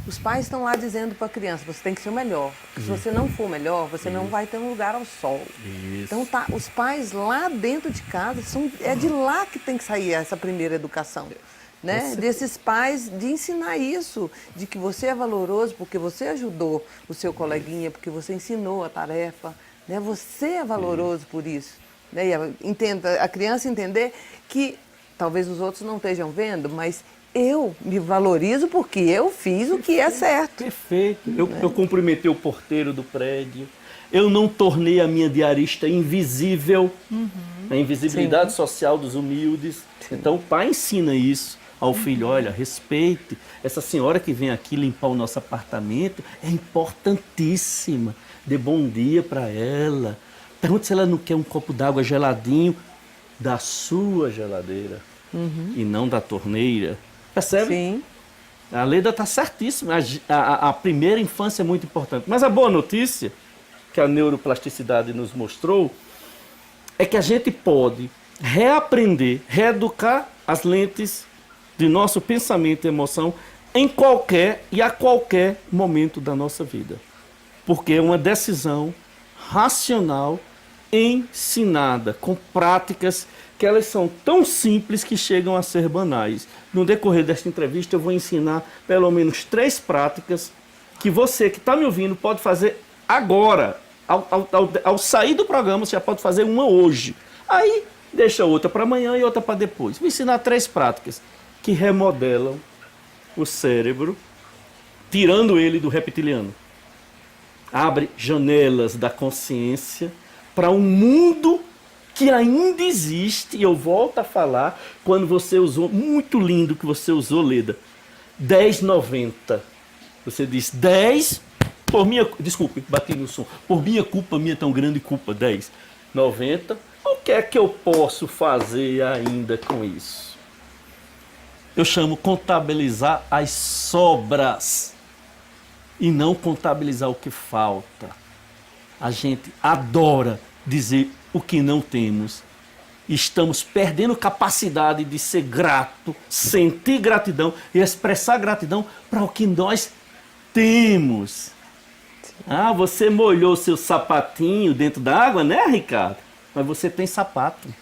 Os pais estão lá dizendo para a criança, você tem que ser o melhor. Se você não for o melhor, você não vai ter um lugar ao sol. Isso. Então tá, os pais lá dentro de casa, é de lá que tem que sair essa primeira educação. Né? Desses pais, de ensinar isso, de que você é valoroso porque você ajudou o seu coleguinha, porque você ensinou a tarefa. Né? Você é valoroso por isso. Né? E a criança entender que talvez os outros não estejam vendo, mas eu me valorizo porque eu fiz o que é certo. Perfeito. Eu cumprimentei o porteiro do prédio. Eu não tornei a minha diarista invisível. A invisibilidade social dos humildes. Sim. Então o pai ensina isso ao filho. Olha, respeite. Essa senhora que vem aqui limpar o nosso apartamento é importantíssima. Dê bom dia para ela. Pergunte se ela não quer um copo d'água geladinho da sua geladeira e não da torneira. Percebe? Sim. A Leda está certíssima. A primeira infância é muito importante. Mas a boa notícia que a neuroplasticidade nos mostrou é que a gente pode reaprender, reeducar as lentes de nosso pensamento e emoção em qualquer e a qualquer momento da nossa vida. Porque é uma decisão racional, ensinada, com práticas que elas são tão simples que chegam a ser banais. No decorrer desta entrevista eu vou ensinar pelo menos 3 práticas que você que está me ouvindo pode fazer agora. Ao sair do programa você já pode fazer uma hoje. Aí deixa outra para amanhã e outra para depois. Vou ensinar 3 práticas que remodelam o cérebro, tirando ele do reptiliano. Abre janelas da consciência para um mundo que ainda existe. E eu volto a falar quando você usou, muito lindo que você usou, Leda, 10,90. Você disse 10, por minha, desculpe, bati no som, por minha culpa, minha tão grande culpa, 10,90. O que é que eu posso fazer ainda com isso? Eu chamo contabilizar as sobras e não contabilizar o que falta. A gente adora dizer o que não temos. Estamos perdendo capacidade de ser grato, sentir gratidão e expressar gratidão para o que nós temos. Ah, você molhou seu sapatinho dentro da água, né, Ricardo? Mas você tem sapato.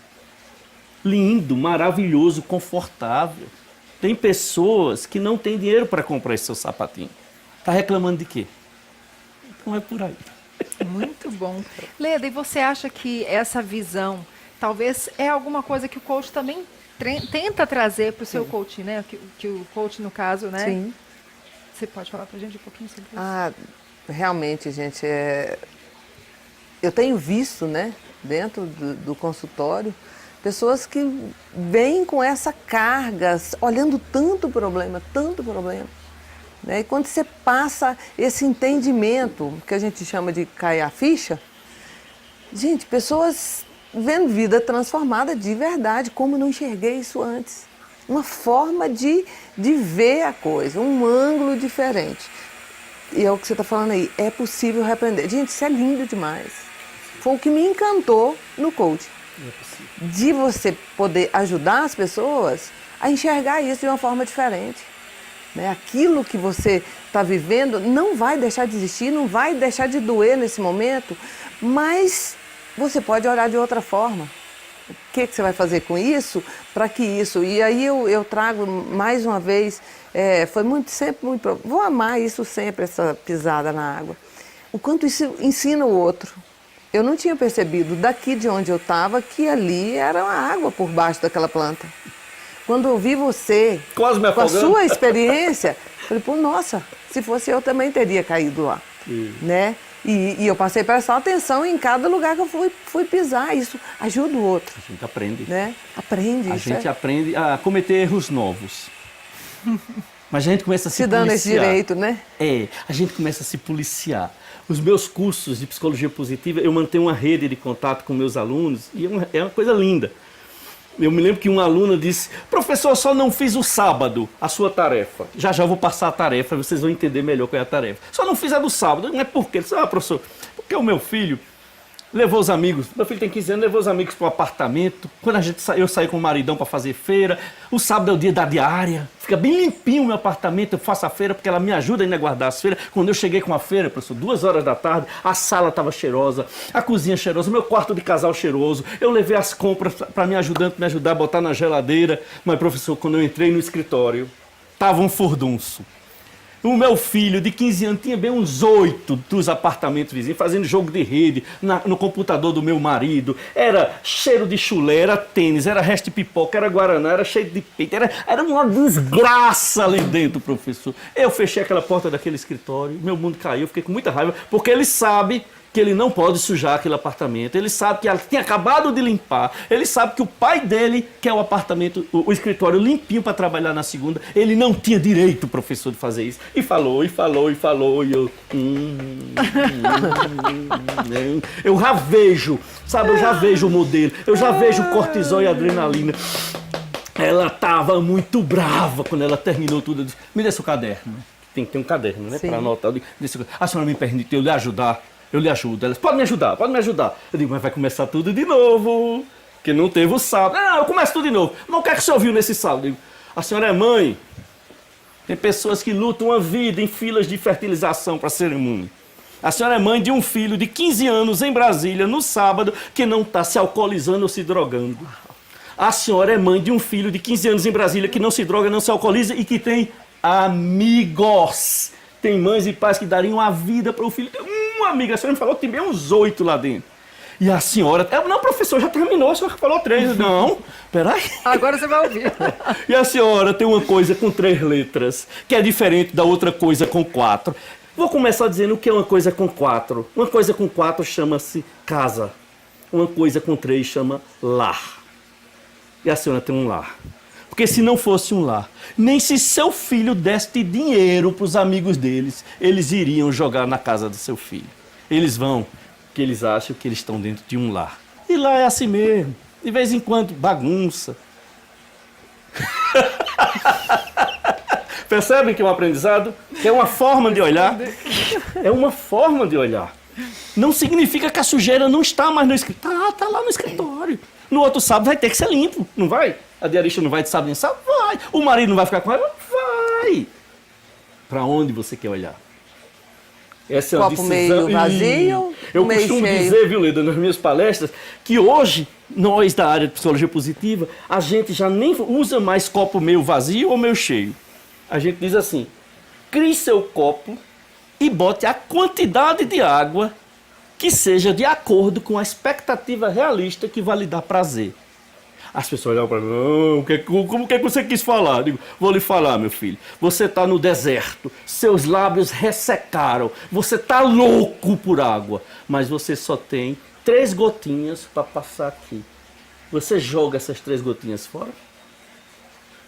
Lindo, maravilhoso, confortável. Tem pessoas que não têm dinheiro para comprar esse seu sapatinho. Está reclamando de quê? Então é por aí. Muito bom. Leda, e você acha que essa visão, talvez é alguma coisa que o coach também tenta trazer para o seu coach, né? Que o coach, no caso, né? Sim. Você pode falar para a gente um pouquinho sobre isso? Ah, realmente, gente, eu tenho visto, né, dentro do consultório, pessoas que vêm com essa carga, olhando tanto problema, né? E quando você passa esse entendimento, que a gente chama de cair a ficha, gente, pessoas vendo vida transformada de verdade, como não enxerguei isso antes. Uma forma de ver a coisa, um ângulo diferente. E é o que você está falando aí, é possível reaprender. Gente, isso é lindo demais. Foi o que me encantou no coach. De você poder ajudar as pessoas a enxergar isso de uma forma diferente. Né? Aquilo que você está vivendo não vai deixar de existir, não vai deixar de doer nesse momento, mas você pode olhar de outra forma. O que você vai fazer com isso para que isso... E aí eu trago mais uma vez, foi sempre muito... Vou amar isso sempre, essa pisada na água. O quanto isso ensina o outro. Eu não tinha percebido daqui de onde eu estava que ali era uma água por baixo daquela planta. Quando eu vi você, quase me com a afogando. sua experiência, eu falei, pô, nossa, se fosse eu também teria caído lá. Né? E eu passei a prestar atenção em cada lugar que eu fui pisar. Isso ajuda o outro. A gente aprende. Né? Aprende. A gente aprende a cometer erros novos. Mas a gente começa a se policiar. dando esse direito, né? A gente começa a se policiar. Os meus cursos de psicologia positiva, eu mantenho uma rede de contato com meus alunos e é uma coisa linda. Eu me lembro que uma aluna disse, professor, eu só não fiz o sábado a sua tarefa. Já eu vou passar a tarefa, vocês vão entender melhor qual é a tarefa. Só não fiz a do sábado. Não é por quê? Professor, porque o meu filho levou os amigos, meu filho tem 15 anos, levou os amigos para o apartamento. Quando eu saí com o maridão para fazer feira, o sábado é o dia da diária. Fica bem limpinho o meu apartamento, eu faço a feira porque ela me ajuda ainda a guardar as feiras. Quando eu cheguei com a feira, professor, 2 horas da tarde, a sala estava cheirosa, a cozinha cheirosa, o meu quarto de casal cheiroso. Eu levei as compras para me ajudar a botar na geladeira. Mas, professor, quando eu entrei no escritório, estava um furdunço. O meu filho de 15 anos tinha bem uns 8 dos apartamentos vizinhos, fazendo jogo de rede no computador do meu marido. Era cheiro de chulé, era tênis, era resto de pipoca, era guaraná, era cheio de peito. Era uma desgraça ali dentro, professor. Eu fechei aquela porta daquele escritório, meu mundo caiu, fiquei com muita raiva, porque ele sabe que ele não pode sujar aquele apartamento, ele sabe que ela tinha acabado de limpar, ele sabe que o pai dele quer o apartamento, o escritório limpinho para trabalhar na segunda, ele não tinha direito, professor, de fazer isso. E falou, e eu... eu já vejo, sabe, eu já vejo o modelo, eu já vejo o cortisol e a adrenalina. Ela estava muito brava quando ela terminou tudo. Eu disse, me dê seu caderno. Tem que ter um caderno, né, para anotar. A senhora me permite eu lhe ajudar? Eu lhe ajudo. Ela disse, pode me ajudar. Eu digo, mas vai começar tudo de novo, que não teve o sábado. Não, eu começo tudo de novo. Mas o que é que o senhor viu nesse sábado? Eu digo, a senhora é mãe. Tem pessoas que lutam uma vida em filas de fertilização para ser imune. A senhora é mãe de um filho de 15 anos em Brasília, no sábado, que não está se alcoolizando ou se drogando. A senhora é mãe de um filho de 15 anos em Brasília, que não se droga, não se alcooliza e que tem amigos. Tem mães e pais que dariam a vida para o filho. Tem uma amiga, a senhora me falou que tem bem uns 8 lá dentro. E a senhora... Não, professor, já terminou, a senhora falou 3. Não, peraí. Agora você vai ouvir. E a senhora tem uma coisa com 3 letras, que é diferente da outra coisa com 4. Vou começar dizendo o que é uma coisa com 4. Uma coisa com 4 chama-se casa. Uma coisa com 3 chama lar. E a senhora tem um lar. Porque se não fosse um lar, nem se seu filho desse dinheiro para os amigos deles, eles iriam jogar na casa do seu filho. Eles vão, porque eles acham que eles estão dentro de um lar. E lá é assim mesmo. De vez em quando, bagunça. Percebem que é um aprendizado? Que é uma forma de olhar. É uma forma de olhar. Não significa que a sujeira não está mais no escritório. Está lá no escritório. No outro sábado vai ter que ser limpo, não vai? A diarista não vai de sábado em sábado? Vai. O marido não vai ficar com raiva? Vai. Para onde você quer olhar? Essa é uma Copo decisão. meio vazio, Eu meio costumo cheio. dizer, viu, Leda, nas minhas palestras, que hoje, nós da área de psicologia positiva, a gente já nem usa mais copo meio vazio ou meio cheio. A gente diz assim, crie seu copo e bote a quantidade de água que seja de acordo com a expectativa realista que vai lhe dar prazer. As pessoas olham para mim, como que você quis falar? Eu digo, vou lhe falar, meu filho. Você está no deserto, seus lábios ressecaram, você está louco por água, mas você só tem 3 gotinhas para passar aqui. Você joga essas 3 gotinhas fora?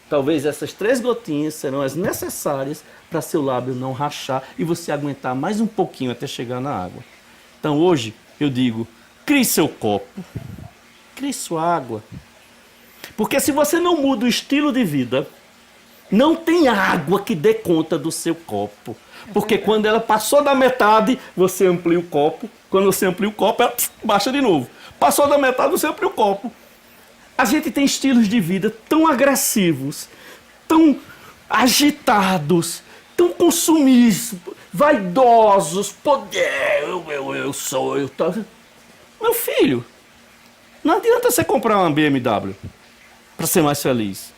Talvez essas 3 gotinhas serão as necessárias para seu lábio não rachar e você aguentar mais um pouquinho até chegar na água. Então hoje eu digo, crie seu copo, crie sua água. Porque se você não muda o estilo de vida, não tem água que dê conta do seu copo. Porque quando ela passou da metade, você amplia o copo. Quando você amplia o copo, ela baixa de novo. Passou da metade, você amplia o copo. A gente tem estilos de vida tão agressivos, tão agitados, tão consumistas, vaidosos, poder, eu sou, eu tô. Meu filho, não adianta você comprar uma BMW para ser mais feliz.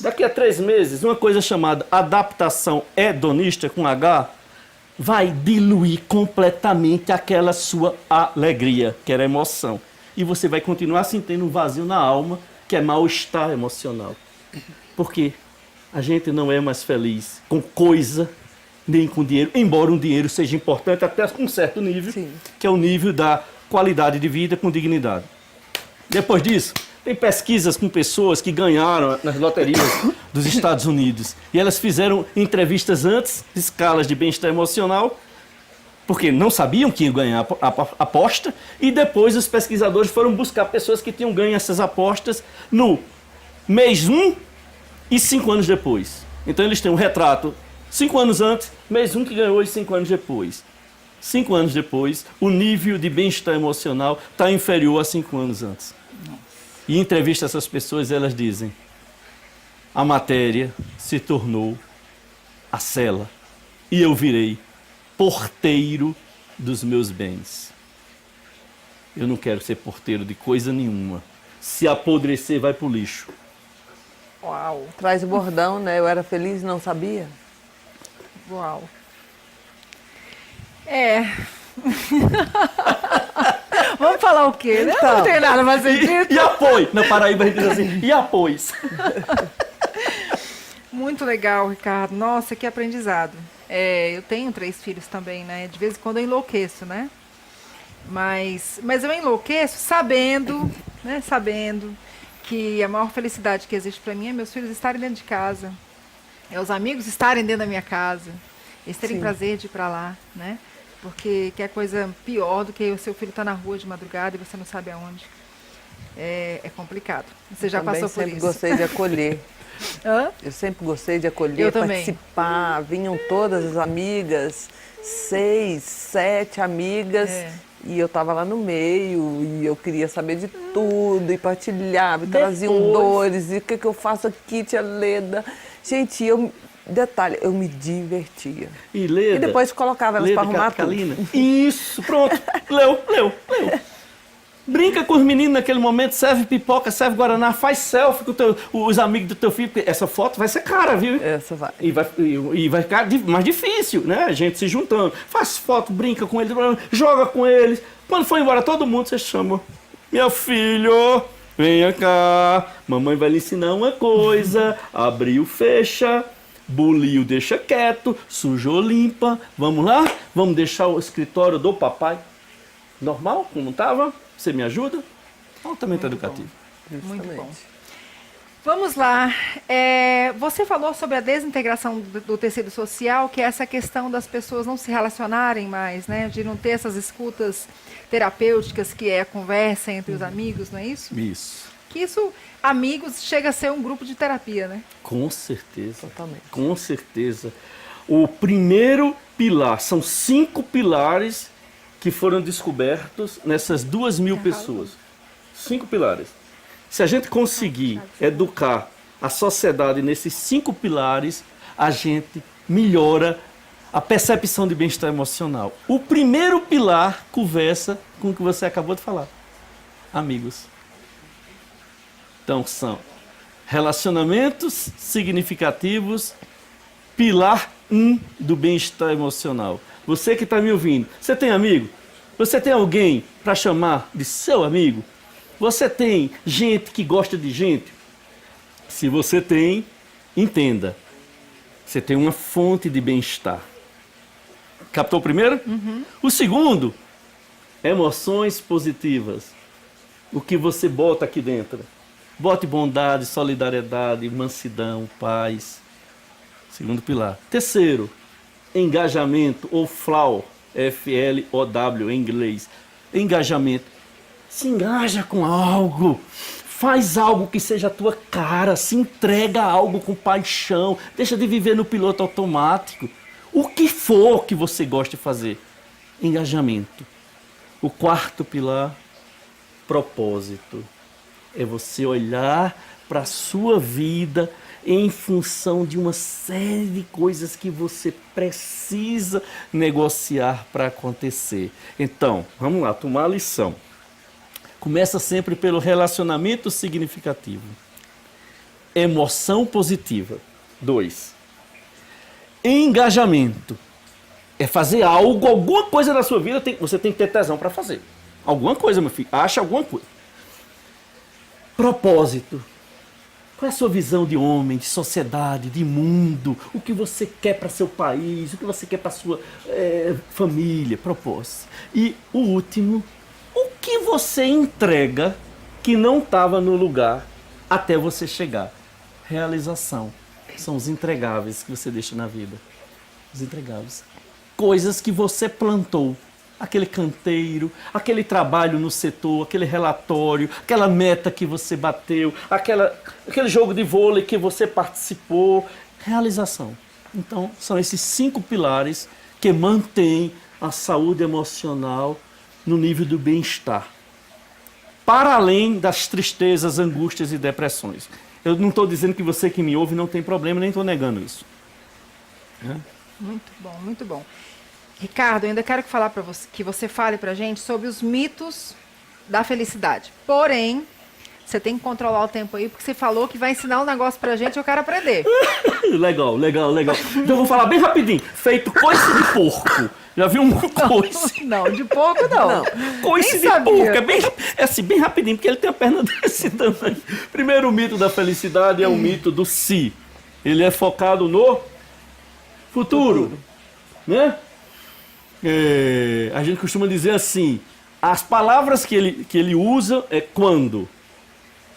Daqui a 3 meses, uma coisa chamada adaptação hedonista com H vai diluir completamente aquela sua alegria, que era emoção. E você vai continuar sentindo um vazio na alma, que é mal-estar emocional. Porque a gente não é mais feliz com coisa, nem com dinheiro, embora o dinheiro seja importante até um certo nível, Sim. que é o nível da qualidade de vida com dignidade. Depois disso, tem pesquisas com pessoas que ganharam nas loterias dos Estados Unidos. E elas fizeram entrevistas antes, escalas de bem-estar emocional, porque não sabiam que iam ganhar a aposta. E depois os pesquisadores foram buscar pessoas que tinham ganho essas apostas no mês 1 e 5 anos depois. Então eles têm um retrato 5 anos antes, mês 1 que ganhou e 5 anos depois. 5 anos depois, o nível de bem-estar emocional está inferior a 5 anos antes. E em entrevista a essas pessoas, elas dizem: a matéria se tornou a cela e eu virei porteiro dos meus bens. Eu não quero ser porteiro de coisa nenhuma. Se apodrecer, vai pro lixo. Uau, Traz o bordão, né? Eu era feliz e não sabia. uau. É. Vamos falar o quê? Né? Então. Não tem nada mais sentido. E apoio! Na Paraíba a gente diz assim, e apoios. Muito legal, Ricardo. Nossa, que aprendizado. Eu tenho 3 filhos também, né? De vez em quando eu enlouqueço, né? Mas eu enlouqueço sabendo, né? Sabendo que a maior felicidade que existe para mim é meus filhos estarem dentro de casa. É os amigos estarem dentro da minha casa. Eles terem Sim. prazer de ir para lá, né? Porque que é coisa pior do que o seu filho estar na rua de madrugada e você não sabe aonde. É complicado. Você já Também passou por sempre isso. gostei de acolher. Hã? Eu sempre gostei de acolher, Eu também. participar. Vinham todas as amigas, 6, 7 amigas. É. E eu estava lá no meio, e eu queria saber de tudo, e partilhava, e traziam Depois- dores, e o que eu faço aqui, tia Leda. Gente, detalhe, eu me divertia. E Leda, E depois colocava elas Leda para arrumar Catalina. tudo. Isso, pronto. Leu. Brinca com os meninos naquele momento, serve pipoca, serve guaraná, faz selfie com os amigos do teu filho, porque essa foto vai ser cara, viu? Essa vai. E vai ficar mais difícil, né? A gente se juntando. Faz foto, brinca com eles, joga com eles. Quando for embora todo mundo, você chama. Meu filho, venha cá. Mamãe vai lhe ensinar uma coisa. Abriu, fecha. Buliu, deixa quieto. Sujou, limpa. Vamos lá? Vamos deixar o escritório do papai normal, como estava? Você me ajuda? Altamente educativo. Muito Justamente. bom. Vamos lá. Você falou sobre a desintegração do tecido social, que é essa questão das pessoas não se relacionarem mais, né? De não ter essas escutas terapêuticas, que é a conversa entre os amigos, não é isso? Isso. Que isso, amigos, chega a ser um grupo de terapia, né? Com certeza. Totalmente. Com certeza. O primeiro pilar, são 5 pilares que foram descobertos nessas 2.000 pessoas. 5 pilares. Se a gente conseguir educar a sociedade nesses 5 pilares, a gente melhora a percepção de bem-estar emocional. O primeiro pilar conversa com o que você acabou de falar. Amigos. Então são relacionamentos significativos, pilar 1 do bem-estar emocional. Você que está me ouvindo, você tem amigo? Você tem alguém para chamar de seu amigo? Você tem gente que gosta de gente? Se você tem, entenda. Você tem uma fonte de bem-estar. Captou o primeiro? Uhum. O segundo, emoções positivas. O que você bota aqui dentro. Bote bondade, solidariedade, mansidão, paz. Segundo pilar. Terceiro, engajamento ou flow, F-L-O-W em inglês. Engajamento. Se engaja com algo. Faz algo que seja a tua cara. Se entrega a algo com paixão. Deixa de viver no piloto automático. O que for que você goste de fazer. Engajamento. O quarto pilar, propósito. É você olhar para a sua vida em função de uma série de coisas que você precisa negociar para acontecer. Então, vamos lá, tomar a lição. Começa sempre pelo relacionamento significativo. Emoção positiva. 2. Engajamento. É fazer algo, alguma coisa na sua vida, você tem que ter tesão para fazer. Alguma coisa, meu filho. Acha alguma coisa. Propósito. Qual é a sua visão de homem, de sociedade, de mundo? O que você quer para seu país? O que você quer para sua família? Propósito. E o último, o que você entrega que não estava no lugar até você chegar? Realização. São os entregáveis que você deixa na vida. Os entregáveis. Coisas que você plantou. Aquele canteiro, aquele trabalho no setor, aquele relatório, aquela meta que você bateu, aquele jogo de vôlei que você participou. Realização. Então, são esses 5 pilares que mantêm a saúde emocional no nível do bem-estar. Para além das tristezas, angústias e depressões. Eu não estou dizendo que você que me ouve não tem problema, nem estou negando isso. Muito bom, muito bom. Ricardo, eu ainda quero que você fale para a gente sobre os mitos da felicidade. Porém, você tem que controlar o tempo aí, porque você falou que vai ensinar um negócio para a gente e eu quero aprender. Legal. Então eu vou falar bem rapidinho. Feito coice de porco. Já viu um coice? Não, de porco não. Coice de porco. É assim, bem rapidinho, porque ele tem a perna desse tamanho. Primeiro mito da felicidade é o mito do si. Ele é focado no futuro. Né? A gente costuma dizer assim, as palavras que ele usa é quando.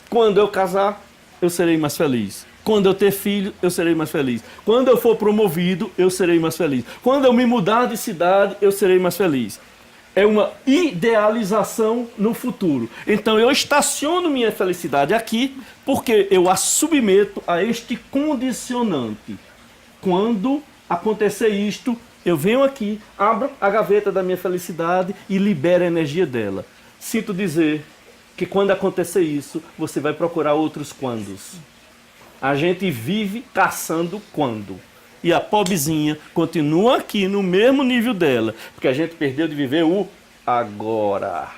Quando eu casar, eu serei mais feliz. Quando eu ter filho, eu serei mais feliz. Quando eu for promovido, eu serei mais feliz. Quando eu me mudar de cidade, eu serei mais feliz. É uma idealização no futuro. Então eu estaciono minha felicidade aqui porque eu a submeto a este condicionante. Quando acontecer isto, eu venho aqui, abro a gaveta da minha felicidade e libero a energia dela. Sinto dizer que quando acontecer isso, você vai procurar outros quandos. A gente vive caçando quando. E a pobrezinha continua aqui no mesmo nível dela, porque a gente perdeu de viver o agora.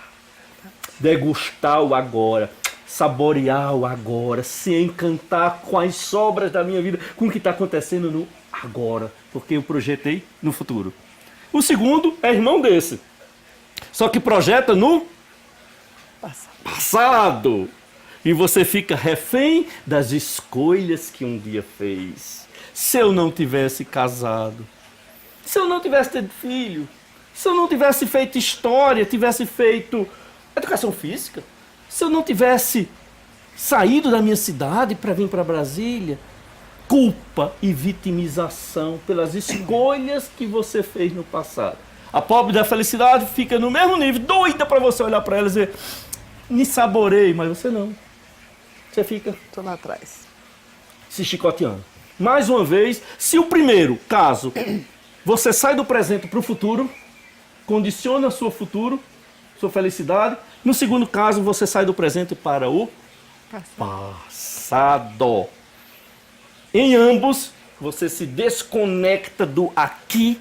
Degustar o agora. Saborear o agora. Se encantar com as sobras da minha vida, com o que está acontecendo no agora, porque eu projetei no futuro. O segundo é irmão desse, só que projeta no passado. E você fica refém das escolhas que um dia fez. Se eu não tivesse casado, se eu não tivesse tido filho, se eu não tivesse feito história, tivesse feito educação física, se eu não tivesse saído da minha cidade para vir para Brasília, culpa e vitimização pelas escolhas que você fez no passado. A pobre da felicidade fica no mesmo nível, doida para você olhar para ela e dizer, me saborei, mas você não. Você fica... Tô lá atrás. Se chicoteando. Mais uma vez, se o primeiro caso, você sai do presente para o futuro, condiciona seu futuro, sua felicidade. No segundo caso, você sai do presente para o passado. Em ambos, você se desconecta do aqui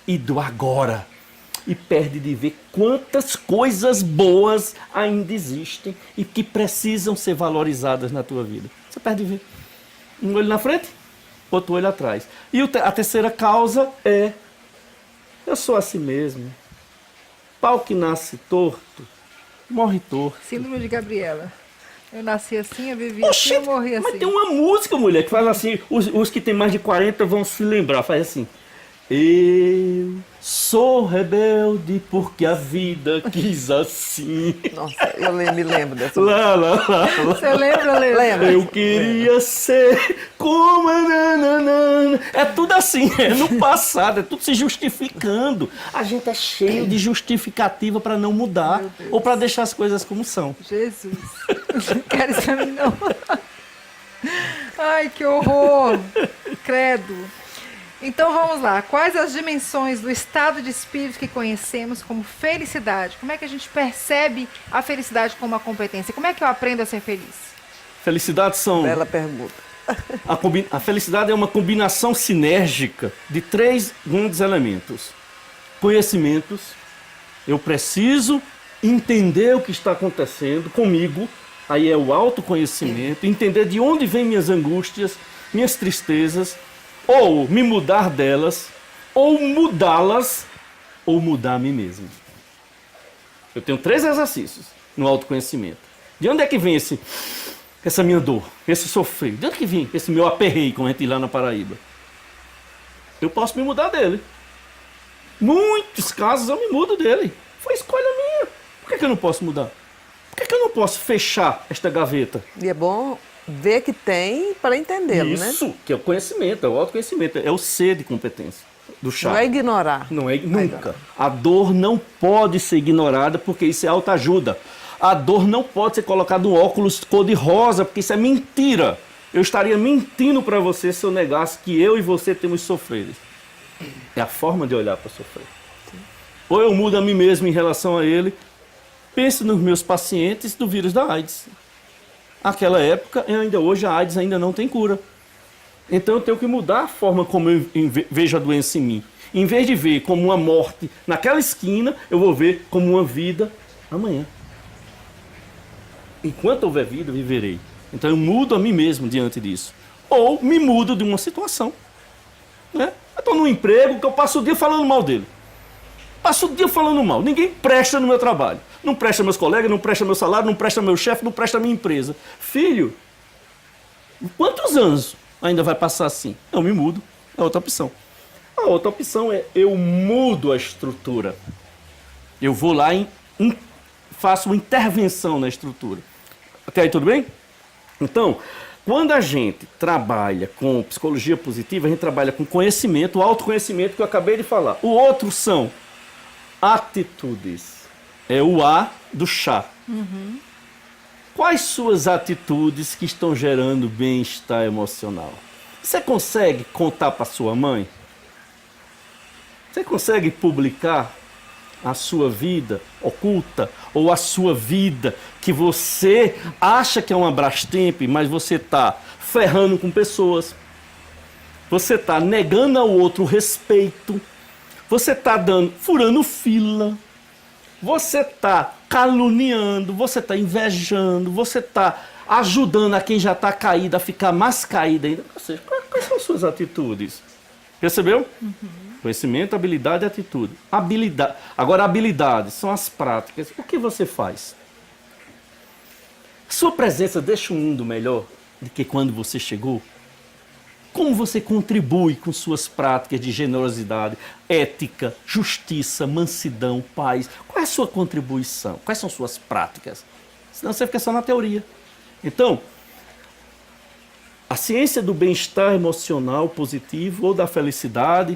e do agora. E perde de ver quantas coisas boas ainda existem e que precisam ser valorizadas na tua vida. Você perde de ver. Um olho na frente, outro olho atrás. E a terceira causa é, eu sou assim mesmo. Pau que nasce torto, morre torto. Síndrome de Gabriela. Eu nasci assim, eu vivi assim, eu morri assim. Mas tem uma música, mulher, que faz assim, os que tem mais de 40 vão se lembrar, faz assim. Eu sou rebelde porque a vida quis assim. Nossa, eu me lembro dessa. Lá. Você lembra, Lembra? Eu queria ser como... Nananana. É tudo assim, é no passado, é tudo se justificando. A gente é cheio de justificativa para não mudar ou para deixar as coisas como são. Jesus, não quero isso pra mim não. Ai, que horror, credo. Então vamos lá. Quais as dimensões do estado de espírito que conhecemos como felicidade? Como é que a gente percebe a felicidade como uma competência? Como é que eu aprendo a ser feliz? Felicidade são... Bela pergunta. A felicidade é uma combinação sinérgica de 3 grandes elementos. Conhecimentos. Eu preciso entender o que está acontecendo comigo. Aí é o autoconhecimento. Entender de onde vêm minhas angústias, minhas tristezas. Ou me mudar delas, ou mudá-las, ou mudar a mim mesmo. Eu tenho 3 exercícios no autoconhecimento. De onde é que vem essa minha dor, esse sofrer? De onde é que vem esse meu aperreio, como a gente diz lá na Paraíba? Eu posso me mudar dele. Muitos casos eu me mudo dele. Foi escolha minha. Por que eu não posso mudar? Por que eu não posso fechar esta gaveta? E é bom ver que tem para entendê-lo, né? Isso, que é o conhecimento, é o autoconhecimento, é o ser de competência do chá. Não é ignorar. Não é nunca. A dor não pode ser ignorada porque isso é autoajuda. A dor não pode ser colocada no óculos cor-de-rosa porque isso é mentira. Eu estaria mentindo para você se eu negasse que eu e você temos sofrido. É a forma de olhar para sofrer. Ou eu mudo a mim mesmo em relação a ele. Pense nos meus pacientes do vírus da AIDS. Naquela época, e ainda hoje, a AIDS ainda não tem cura. Então eu tenho que mudar a forma como eu vejo a doença em mim. Em vez de ver como uma morte naquela esquina, eu vou ver como uma vida amanhã. Enquanto houver vida, eu viverei. Então eu mudo a mim mesmo diante disso. Ou me mudo de uma situação. Né? Eu estou num emprego que eu passo o dia falando mal dele. Passo o dia falando mal. Ninguém presta no meu trabalho. Não presta meus colegas, não presta meu salário, não presta meu chefe, não presta minha empresa. Filho, quantos anos ainda vai passar assim? Eu me mudo. É outra opção. A outra opção é eu mudo a estrutura. Eu vou lá e faço uma intervenção na estrutura. Até aí tudo bem? Então, quando a gente trabalha com psicologia positiva, a gente trabalha com conhecimento, o autoconhecimento que eu acabei de falar. O outro são atitudes. É o A do chá. Uhum. Quais suas atitudes que estão gerando bem-estar emocional? Você consegue contar para sua mãe? Você consegue publicar a sua vida oculta ou a sua vida que você acha que é uma Brastemp, mas você está ferrando com pessoas? Você está negando ao outro respeito? Você está furando fila? Você está caluniando, você está invejando, você está ajudando a quem já está caído a ficar mais caído ainda. Ou seja, quais são as suas atitudes? Percebeu? Uhum. Conhecimento, habilidade e atitude. Agora, habilidades são as práticas. O que você faz? Sua presença deixa o mundo melhor do que quando você chegou? Como você contribui com suas práticas de generosidade, ética, justiça, mansidão, paz? Qual é a sua contribuição? Quais são suas práticas? Senão você fica só na teoria. Então, a ciência do bem-estar emocional positivo, ou da felicidade,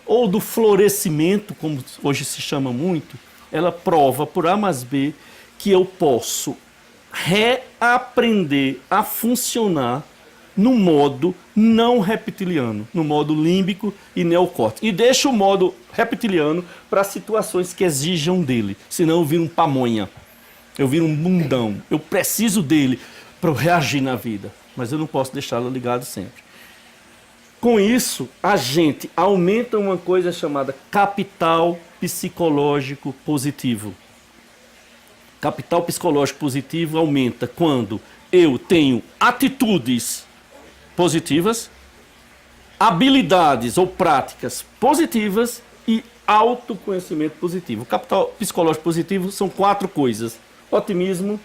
ou do florescimento, como hoje se chama muito, ela prova por A mais B que eu posso reaprender a funcionar no modo não reptiliano, no modo límbico e neocórtex. E deixa o modo reptiliano para situações que exijam dele, senão eu viro um pamonha, eu viro um bundão, eu preciso dele para eu reagir na vida, mas eu não posso deixá-lo ligado sempre. Com isso, a gente aumenta uma coisa chamada capital psicológico positivo. Capital psicológico positivo aumenta quando eu tenho atitudes positivas, habilidades ou práticas positivas e autoconhecimento positivo. O capital psicológico positivo são 4 coisas: otimismo,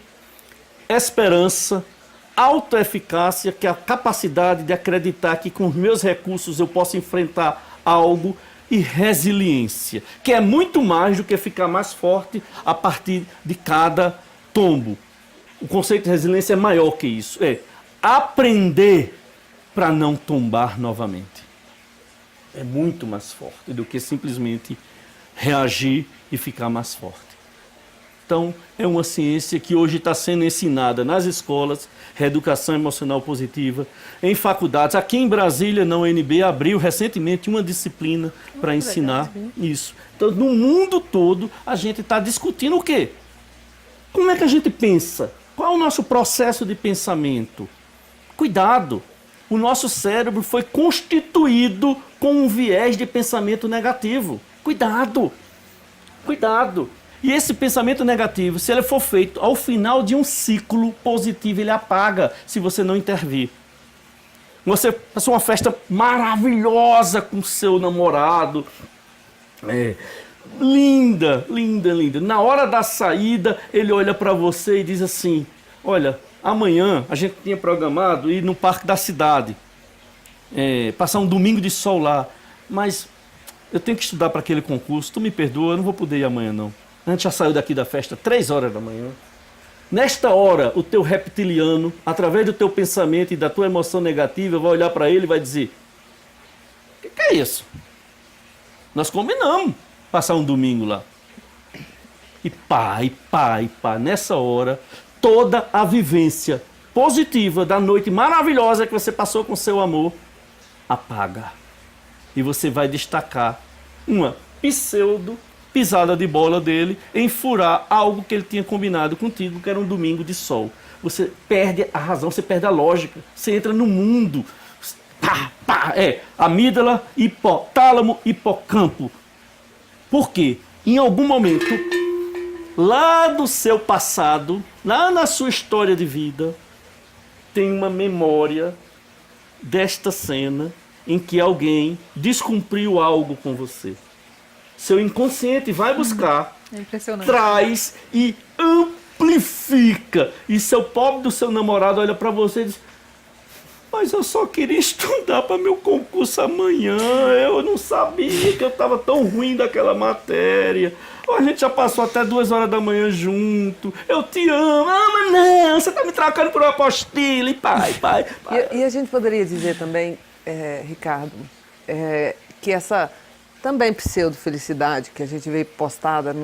esperança, autoeficácia, que é a capacidade de acreditar que com os meus recursos eu posso enfrentar algo, e resiliência, que é muito mais do que ficar mais forte a partir de cada tombo. O conceito de resiliência é maior que isso. É aprender para não tombar novamente. É muito mais forte do que simplesmente reagir e ficar mais forte. Então, é uma ciência que hoje está sendo ensinada nas escolas, reeducação emocional positiva, em faculdades. Aqui em Brasília, na UNB, abriu recentemente uma disciplina para ensinar isso. Então, no mundo todo, a gente está discutindo o quê? Como é que a gente pensa? Qual é o nosso processo de pensamento? Cuidado! O nosso cérebro foi constituído com um viés de pensamento negativo. Cuidado! Cuidado! E esse pensamento negativo, se ele for feito ao final de um ciclo positivo, ele apaga se você não intervir. Você passou uma festa maravilhosa com seu namorado. Linda, linda, linda. Na hora da saída, ele olha para você e diz assim: olha, amanhã a gente tinha programado ir no Parque da Cidade, passar um domingo de sol lá, mas eu tenho que estudar para aquele concurso, tu me perdoa, eu não vou poder ir amanhã não. A gente já saiu daqui da festa 3 horas da manhã. Nesta hora, o teu reptiliano, através do teu pensamento e da tua emoção negativa, vai olhar para ele e vai dizer: o que é isso? Nós combinamos passar um domingo lá. E pá. Nessa hora, toda a vivência positiva da noite maravilhosa que você passou com seu amor apaga. E você vai destacar uma pseudo pisada de bola dele em furar algo que ele tinha combinado contigo, que era um domingo de sol. Você perde a razão, você perde a lógica, você entra no mundo. Amígdala, hipotálamo, hipocampo. Por quê? Em algum momento, lá do seu passado, lá na sua história de vida, tem uma memória desta cena em que alguém descumpriu algo com você. Seu inconsciente vai buscar, traz e amplifica. E seu pobre do seu namorado olha para você e diz: mas eu só queria estudar para meu concurso amanhã. Eu não sabia que eu estava tão ruim daquela matéria. A gente já passou até 2 horas da manhã junto. Eu te amo. Ah, mas não, você está me trocando por uma apostila. E pai. E a gente poderia dizer também, Ricardo, que essa também pseudo-felicidade que a gente vê postada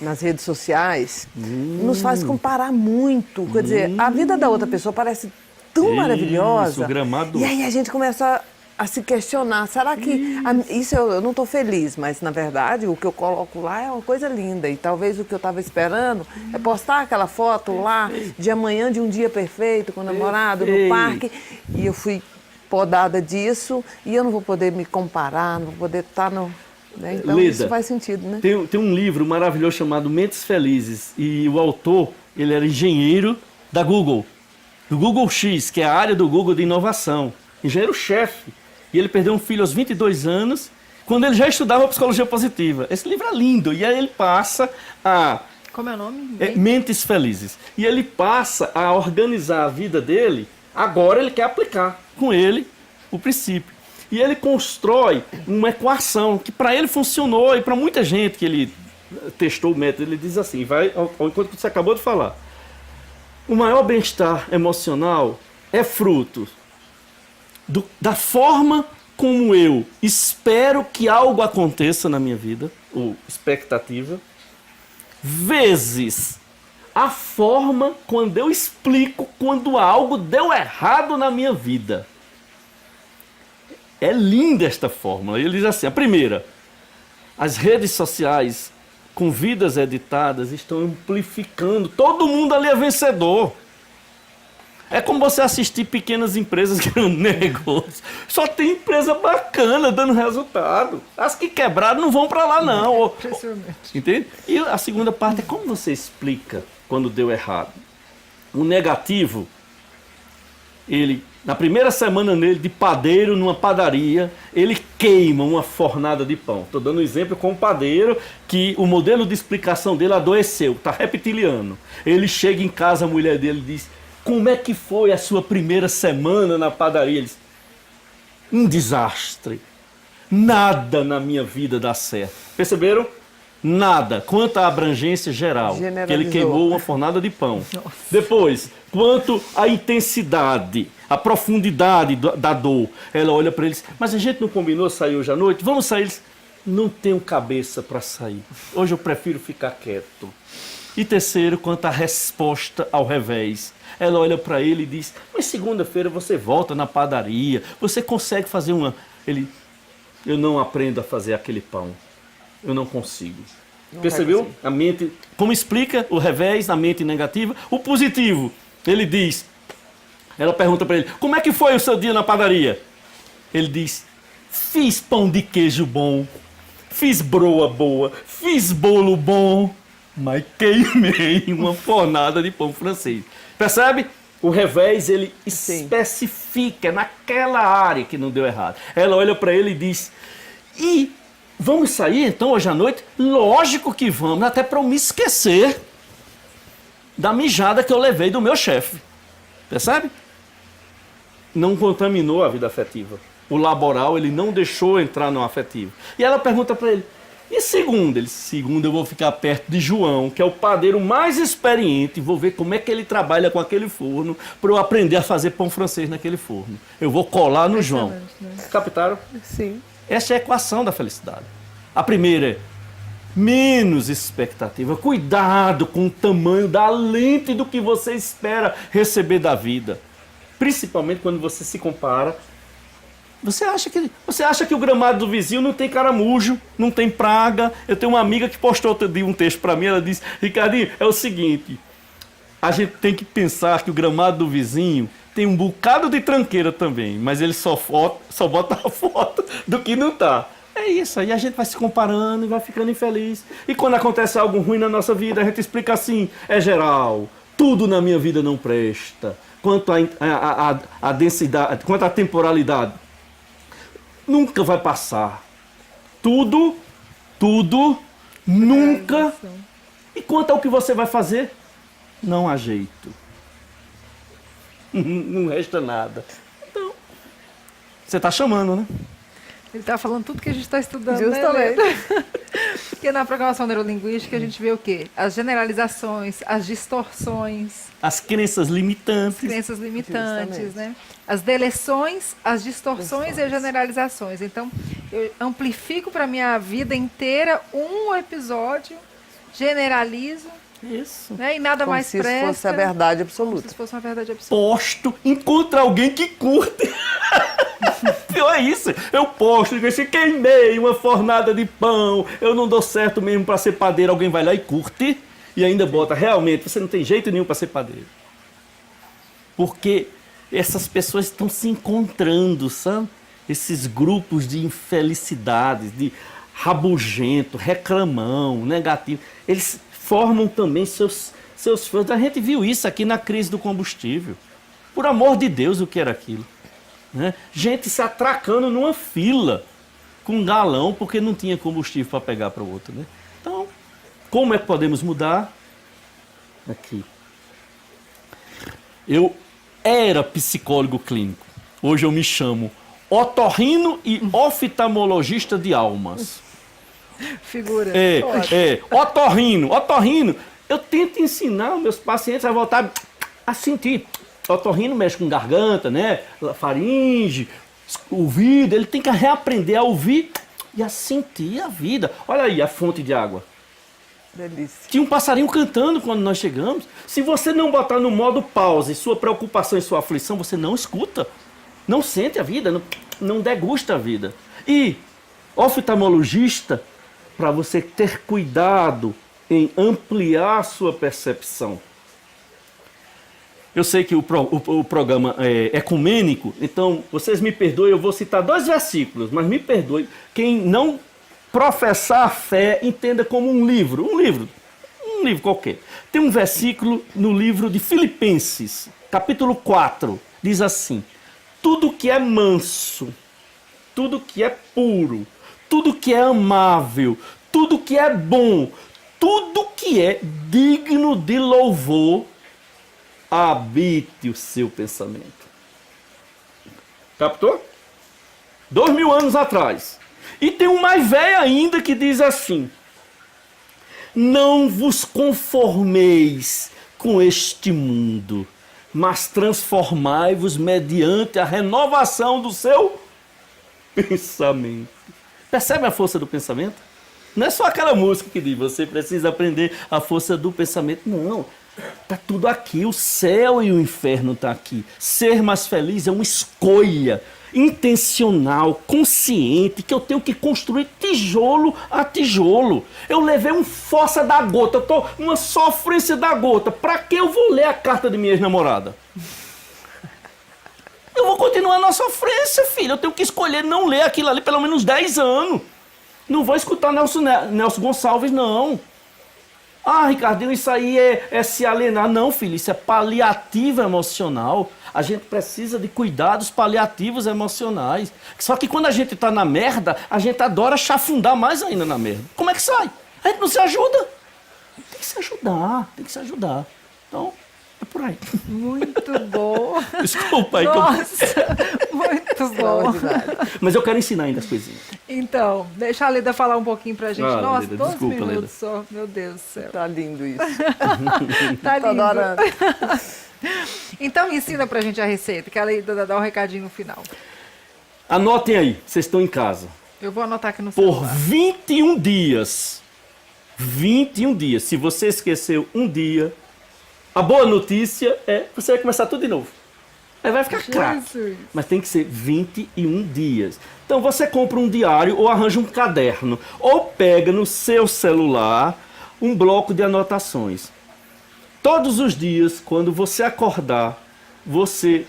nas redes sociais nos faz comparar muito. Quer dizer, a vida da outra pessoa parece tão maravilhosa. Isso, gramado. E aí a gente começa a se questionar, será que isso eu não estou feliz, mas na verdade o que eu coloco lá é uma coisa linda e talvez o que eu estava esperando é postar aquela foto lá de amanhã de um dia perfeito com o namorado no parque e eu fui podada disso e eu não vou poder me comparar, não vou poder estar no... Né? Então Leda, isso faz sentido, né? Tem um livro maravilhoso chamado Mentes Felizes e o autor, ele era engenheiro da Google. Do Google X, que é a área do Google de inovação. Engenheiro-chefe. E ele perdeu um filho aos 22 anos, quando ele já estudava psicologia positiva. Esse livro é lindo. E aí ele passa a... Como é o nome? Mentes Felizes. E ele passa a organizar a vida dele. Agora ele quer aplicar com ele o princípio. E ele constrói uma equação que para ele funcionou e para muita gente que ele testou o método, ele diz assim, vai ao encontro que você acabou de falar. O maior bem-estar emocional é fruto da forma como eu espero que algo aconteça na minha vida, ou expectativa, vezes a forma quando eu explico quando algo deu errado na minha vida. É linda esta fórmula. Ele diz assim, a primeira, as redes sociais com vidas editadas estão amplificando. Todo mundo ali é vencedor. É como você assistir pequenas empresas que não negócio. Só tem empresa bacana dando resultado. As que quebraram não vão para lá não. Entende? E a segunda parte é como você explica quando deu errado. O negativo, ele... Na primeira semana nele, de padeiro numa padaria, ele queima uma fornada de pão. Estou dando um exemplo com o padeiro, que o modelo de explicação dele adoeceu, está reptiliano. Ele chega em casa, a mulher dele diz, como é que foi a sua primeira semana na padaria? Ele diz, um desastre. Nada na minha vida dá certo. Perceberam? Nada. Quanto à abrangência geral, que ele queimou uma fornada de pão. Nossa. Depois, quanto à intensidade, a profundidade da dor. Ela olha para eles, mas a gente não combinou sair hoje à noite? Vamos sair? Eles, não tenho cabeça para sair. Hoje eu prefiro ficar quieto. E terceiro, quanto à resposta ao revés. Ela olha para ele e diz, mas segunda-feira você volta na padaria, você consegue fazer uma... Ele, eu não aprendo a fazer aquele pão. Eu não consigo. Percebeu? A mente, como explica o revés na mente negativa? O positivo, ele diz, ela pergunta para ele, como é que foi o seu dia na padaria? Ele diz, fiz pão de queijo bom, fiz broa boa, fiz bolo bom, mas queimei uma fornada de pão francês. Percebe? O revés, ele especifica naquela área que não deu errado. Ela olha para ele e diz, e vamos sair então hoje à noite? Lógico que vamos, até para eu me esquecer da mijada que eu levei do meu chefe. Percebe? Não contaminou a vida afetiva. O laboral, ele não deixou entrar no afetivo. E ela pergunta para ele, e segundo? Ele, segundo eu vou ficar perto de João, que é o padeiro mais experiente, vou ver como é que ele trabalha com aquele forno, para eu aprender a fazer pão francês naquele forno. Eu vou colar no João. Né? Captaram? Sim. Essa é a equação da felicidade. A primeira é menos expectativa. Cuidado com o tamanho da lente do que você espera receber da vida. Principalmente quando você se compara. Você acha que o gramado do vizinho não tem caramujo, não tem praga? Eu tenho uma amiga que postou outro dia um texto para mim, ela disse, Ricardinho, é o seguinte, a gente tem que pensar que o gramado do vizinho tem um bocado de tranqueira também, mas ele só bota a foto do que não tá. É isso, aí a gente vai se comparando e vai ficando infeliz. E quando acontece algo ruim na nossa vida, a gente explica assim, é geral, tudo na minha vida não presta. Quanto à densidade, quanto à temporalidade, nunca vai passar. Tudo, nunca. E quanto ao que você vai fazer, não há jeito. Não resta nada. Então, você está chamando, né? Ele está falando tudo que a gente está estudando, Justamente. né? Porque na programação neurolinguística a gente vê o quê? As generalizações, as distorções, As crenças limitantes. crenças limitantes, Justamente. né? As deleções, as distorções e as generalizações. Então, eu amplifico para minha vida inteira um episódio, generalizo, Isso. né? E nada Como mais se isso presta. fosse a verdade Como se absoluta. isso fosse uma verdade absoluta. Posto, encontra alguém que curte. Pior é isso. Eu posto, digo assim, queimei uma fornada de pão, eu não dou certo mesmo para ser padeiro, alguém vai lá e curte e ainda bota, realmente, você não tem jeito nenhum para ser padeiro. Porque essas pessoas estão se encontrando, sabe? Esses grupos de infelicidades, de rabugento, reclamão, negativo, eles formam também seus fãs. A gente viu isso aqui na crise do combustível. Por amor de Deus, o que era aquilo? Né? Gente se atracando numa fila com um galão porque não tinha combustível para pegar para o outro. Né? Então, como é que podemos mudar? Aqui. Eu era psicólogo clínico. Hoje eu me chamo otorrino e oftalmologista de almas. Figura. Otorrino. Eu tento ensinar os meus pacientes a voltar a sentir. Otorrino mexe com garganta, né? Faringe, ouvido. Ele tem que reaprender a ouvir e a sentir a vida. Olha aí a fonte de água. Delícia. Tinha um passarinho cantando quando nós chegamos. Se você não botar no modo pausa e sua preocupação e sua aflição, você não escuta. Não sente a vida, não degusta a vida. E oftalmologista, para você ter cuidado em ampliar a sua percepção. Eu sei que o programa é ecumênico, então vocês me perdoem, eu vou citar 2 versículos, mas me perdoe. Quem não professar a fé, entenda como um livro qualquer. Tem um versículo no livro de Filipenses, capítulo 4, diz assim: tudo que é manso, tudo que é puro, tudo que é amável, tudo que é bom, tudo que é digno de louvor, habite o seu pensamento. Captou? 2000 anos atrás. E tem um mais velho ainda que diz assim: não vos conformeis com este mundo, mas transformai-vos mediante a renovação do seu pensamento. Percebe a força do pensamento? Não é só aquela música que diz, você precisa aprender a força do pensamento. Não, tá tudo aqui, o céu e o inferno tá aqui. Ser mais feliz é uma escolha intencional, consciente, que eu tenho que construir tijolo a tijolo. Eu levei um fossa da gota, eu tô numa sofrência da gota. Pra que eu vou ler a carta de minha ex-namorada? Eu vou continuar na sofrência, filho. Eu tenho que escolher não ler aquilo ali pelo menos 10 anos. Não vou escutar Nelson Gonçalves, não. Ah, Ricardinho, isso aí é se alienar. Não, filho, isso é paliativo emocional. A gente precisa de cuidados paliativos emocionais. Só que quando a gente tá na merda, a gente adora chafundar mais ainda na merda. Como é que sai? A gente não se ajuda. Tem que se ajudar, tem que se ajudar. Então, é por aí. Muito bom. Desculpa aí. Nossa, muito bom. Mas eu quero ensinar ainda as coisinhas. Então, deixa a Leda falar um pouquinho pra gente. Ah, Nossa, Leda, 12 desculpa, minutos Leda. só. Meu Deus do céu. Tá lindo isso. Tá Tô lindo. adorando. Então, ensina pra gente a receita, que a Leda dá um recadinho no final. Anotem aí, vocês estão em casa. Eu vou anotar aqui no Por celular. 21 dias. 21 dias. Se você esqueceu um dia, a boa notícia é que você vai começar tudo de novo. Aí vai ficar craque. Jesus. Mas tem que ser 21 dias. Então você compra um diário ou arranja um caderno. Ou pega no seu celular um bloco de anotações. Todos os dias, quando você acordar, você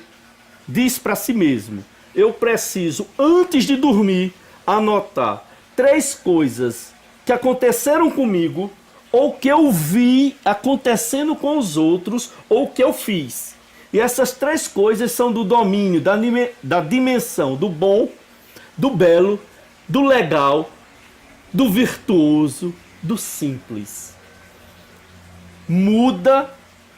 diz para si mesmo: eu preciso, antes de dormir, anotar 3 coisas que aconteceram comigo, ou que eu vi acontecendo com os outros, ou que eu fiz. E essas 3 coisas são do domínio, da dimensão do bom, do belo, do legal, do virtuoso, do simples. Muda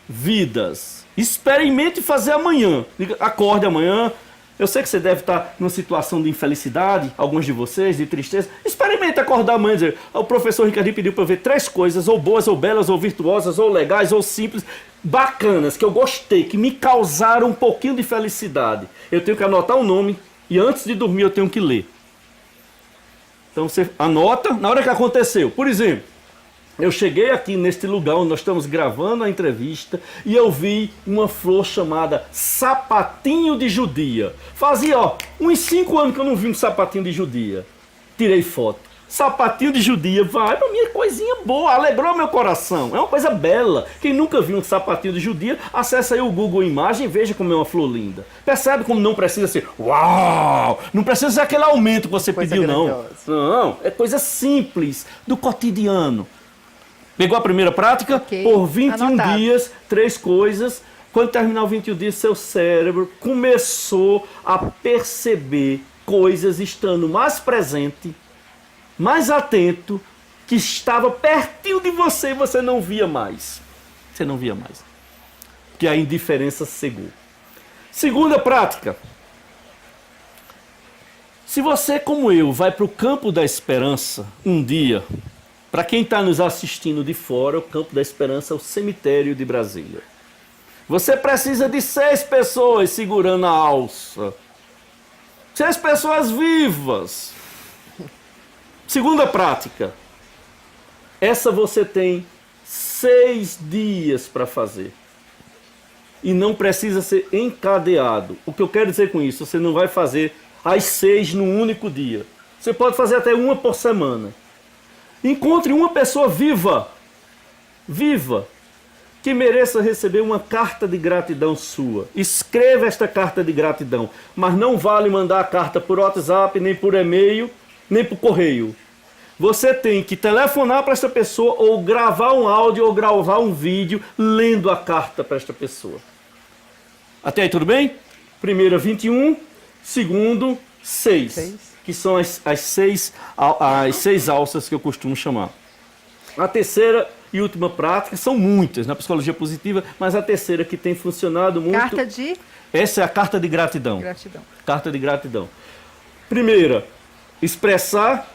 vidas. Experimente fazer amanhã. Acorde amanhã. Eu sei que você deve estar numa situação de infelicidade, alguns de vocês, de tristeza. Experimente acordar amanhã e dizer: o professor Ricardinho pediu para eu ver 3 coisas, ou boas, ou belas, ou virtuosas, ou legais, ou simples, bacanas, que eu gostei, que me causaram um pouquinho de felicidade. Eu tenho que anotar o nome e antes de dormir eu tenho que ler. Então você anota na hora que aconteceu. Por exemplo, eu cheguei aqui neste lugar onde nós estamos gravando a entrevista e eu vi uma flor chamada sapatinho de judia. Fazia, uns 5 anos que eu não vi um sapatinho de judia. Tirei foto. Sapatinho de judia, vai pra mim, é coisinha boa, alegrou meu coração. É uma coisa bela. Quem nunca viu um sapatinho de judia, acessa aí o Google Imagem e veja como é uma flor linda. Percebe como não precisa ser uau, não precisa ser aquele aumento que você Coisa pediu, não. grandiosa. Não, é coisa simples, do cotidiano. Pegou a primeira prática? Ok, Por 21 anotado. dias, 3 coisas. Quando terminar os 21 dias, seu cérebro começou a perceber coisas estando mais presente, mais atento, que estava pertinho de você e você não via mais. Você não via mais. Que a indiferença cegou. Segunda prática. Se você, como eu, vai para o campo da esperança um dia, para quem está nos assistindo de fora, o Campo da Esperança é o cemitério de Brasília. Você precisa de 6 pessoas segurando a alça. 6 pessoas vivas. Segunda prática. Essa você tem 6 dias para fazer. E não precisa ser encadeado. O que eu quero dizer com isso? Você não vai fazer as 6 num único dia. Você pode fazer até uma por semana. Encontre uma pessoa viva, que mereça receber uma carta de gratidão sua. Escreva esta carta de gratidão, mas não vale mandar a carta por WhatsApp, nem por e-mail, nem por correio. Você tem que telefonar para esta pessoa, ou gravar um áudio, ou gravar um vídeo, lendo a carta para esta pessoa. Até aí tudo bem? Primeira, 21. Segundo, 6. 6. Que são as 6 alças que eu costumo chamar. A terceira e última prática, são muitas na psicologia positiva, mas a terceira que tem funcionado muito... Carta de Essa é a carta de gratidão. gratidão. Carta de gratidão. Primeira, expressar...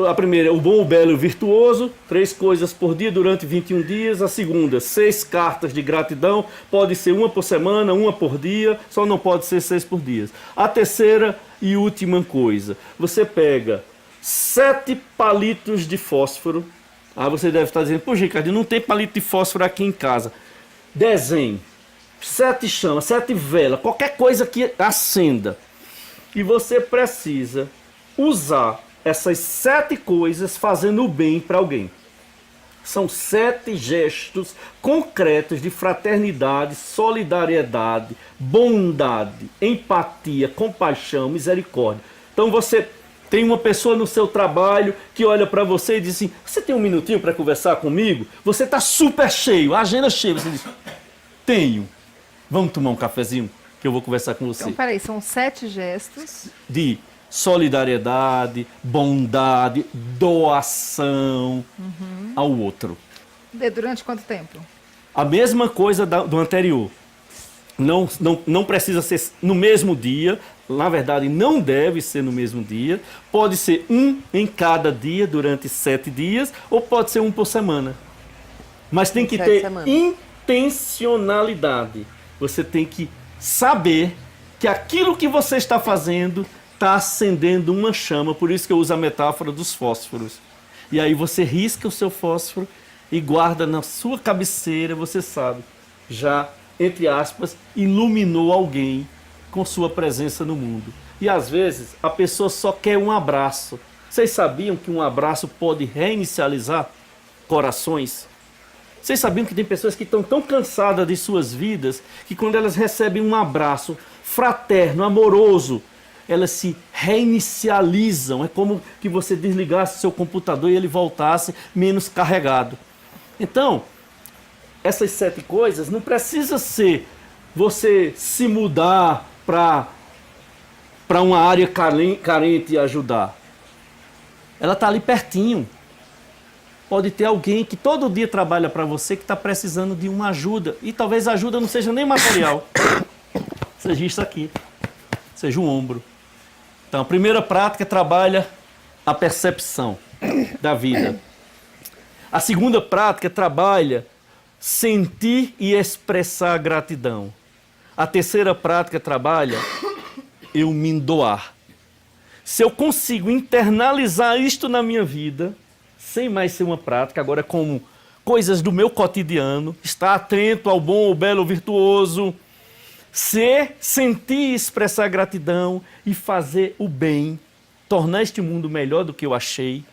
a primeira, o bom, o belo e o virtuoso, 3 coisas por dia durante 21 dias. A segunda, 6 cartas de gratidão, pode ser uma por semana, uma por dia, só não pode ser 6 por dia. A terceira e última coisa, você pega 7 palitos de fósforo. Ah, você deve estar dizendo, pô, Ricardo, não tem palito de fósforo aqui em casa. Desenhe 7 chamas, 7 velas, qualquer coisa que acenda. E você precisa usar essas 7 coisas fazendo o bem para alguém. São 7 gestos concretos de fraternidade, solidariedade, bondade, empatia, compaixão, misericórdia. Então você tem uma pessoa no seu trabalho que olha para você e diz assim, você tem um minutinho para conversar comigo? Você está super cheio, a agenda cheia. Você diz, tenho. Vamos tomar um cafezinho que eu vou conversar com você. Então, peraí, são 7 gestos. De solidariedade, bondade, doação ao outro. Durante quanto tempo? A mesma coisa do anterior. Não precisa ser no mesmo dia. Na verdade, não deve ser no mesmo dia. Pode ser um em cada dia durante 7 dias, ou pode ser um por semana. Mas tem que ter intencionalidade. Você tem que saber que aquilo que você está fazendo está acendendo uma chama. Por isso que eu uso a metáfora dos fósforos. E aí você risca o seu fósforo e guarda na sua cabeceira. Você sabe, já, entre aspas, iluminou alguém com sua presença no mundo. E às vezes a pessoa só quer um abraço. Vocês sabiam que um abraço pode reinicializar corações? Vocês sabiam que tem pessoas que estão tão cansadas de suas vidas que quando elas recebem um abraço fraterno, amoroso, elas se reinicializam. É como que você desligasse seu computador e ele voltasse menos carregado. Então, essas 7 coisas não precisa ser você se mudar para uma área carente e ajudar. Ela está ali pertinho. Pode ter alguém que todo dia trabalha para você que está precisando de uma ajuda. E talvez a ajuda não seja nem material. Seja isso aqui. Seja um ombro. Então, a primeira prática trabalha a percepção da vida. A segunda prática trabalha sentir e expressar gratidão. A terceira prática trabalha eu me doar. Se eu consigo internalizar isto na minha vida, sem mais ser uma prática, agora como coisas do meu cotidiano, estar atento ao bom, ao belo, ao virtuoso, sentir e expressar gratidão e fazer o bem, tornar este mundo melhor do que eu achei,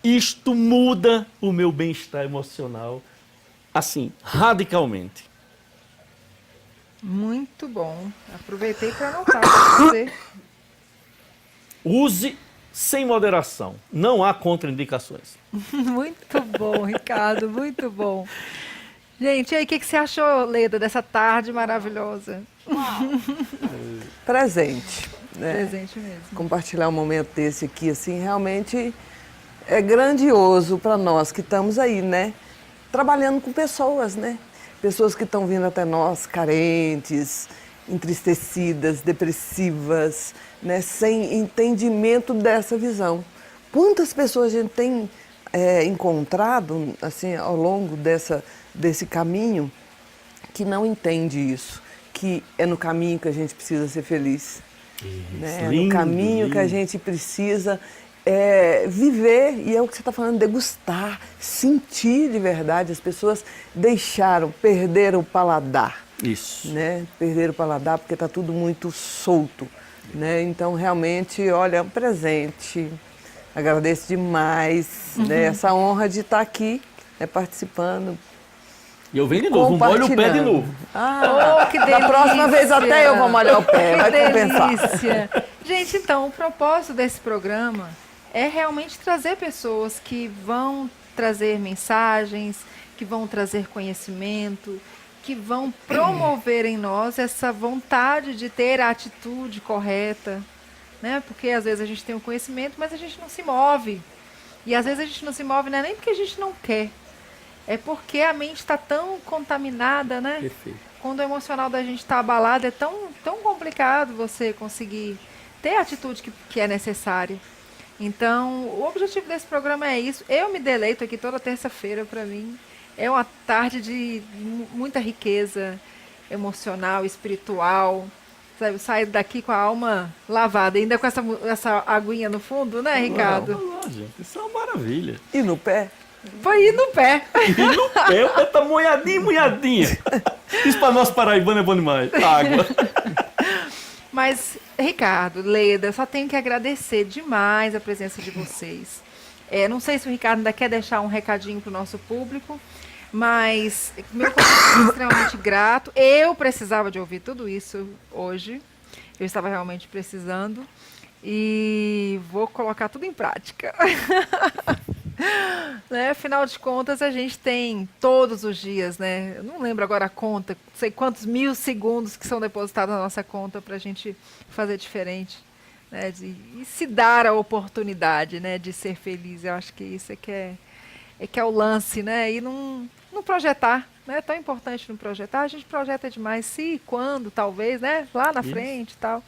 isto muda o meu bem-estar emocional, assim, radicalmente. Muito bom. Aproveitei para anotar para fazer. Use sem moderação. Não há contraindicações. Muito bom, Ricardo, muito bom. Gente, e aí, o que você achou, Leda, dessa tarde maravilhosa? Presente. Né? Presente mesmo. Compartilhar um momento desse aqui, assim, realmente é grandioso para nós que estamos aí, né? Trabalhando com pessoas, né? Pessoas que estão vindo até nós carentes, entristecidas, depressivas, né? Sem entendimento dessa visão. Quantas pessoas a gente tem encontrado, assim, ao longo desse caminho, que não entende isso, que é no caminho que a gente precisa ser feliz. Né? É no caminho que a gente precisa viver, e é o que você está falando, degustar, sentir de verdade. As pessoas perderam o paladar. Isso. Né? Perderam o paladar porque está tudo muito solto. Né? Então, realmente, olha, é um presente. Agradeço demais né? Essa honra de estar aqui, né? Participando. E eu venho de novo, molho o pé de novo. Oh, que delícia! Da próxima vez até eu vou molhar o pé, vai compensar. Delícia! Gente, então, o propósito desse programa é realmente trazer pessoas que vão trazer mensagens, que vão trazer conhecimento, que vão promover em nós essa vontade de ter a atitude correta, né? Porque às vezes a gente tem o conhecimento, mas a gente não se move. E às vezes a gente não se move, não é nem porque a gente não quer, é porque a mente está tão contaminada, né? Perfeito. Quando o emocional da gente está abalado, é tão complicado você conseguir ter a atitude que é necessária. Então, o objetivo desse programa é isso. Eu me deleito aqui toda terça-feira, para mim. É uma tarde de muita riqueza emocional, espiritual, sabe, sair daqui com a alma lavada, ainda com essa aguinha no fundo, né, Ricardo? Não, gente, isso é uma maravilha. E no pé? Foi ir no pé. E no pé, o pé tá molhadinho, molhadinho. Isso para nós paraibanos é bom demais. Água. Mas, Ricardo, Leda, eu só tenho que agradecer demais a presença de vocês. Não sei se o Ricardo ainda quer deixar um recadinho para o nosso público, mas meu coração é extremamente grato. Eu precisava de ouvir tudo isso hoje. Eu estava realmente precisando. E vou colocar tudo em prática. Né? Afinal de contas, a gente tem todos os dias, né? Eu não lembro agora a conta, não sei quantos 1000 segundos que são depositados na nossa conta para a gente fazer diferente, né? E se dar a oportunidade, né, de ser feliz. Eu acho que isso que é o lance, né? E não projetar, né? É tão importante não projetar. A gente projeta demais se, quando, talvez, né? Lá na frente e tal.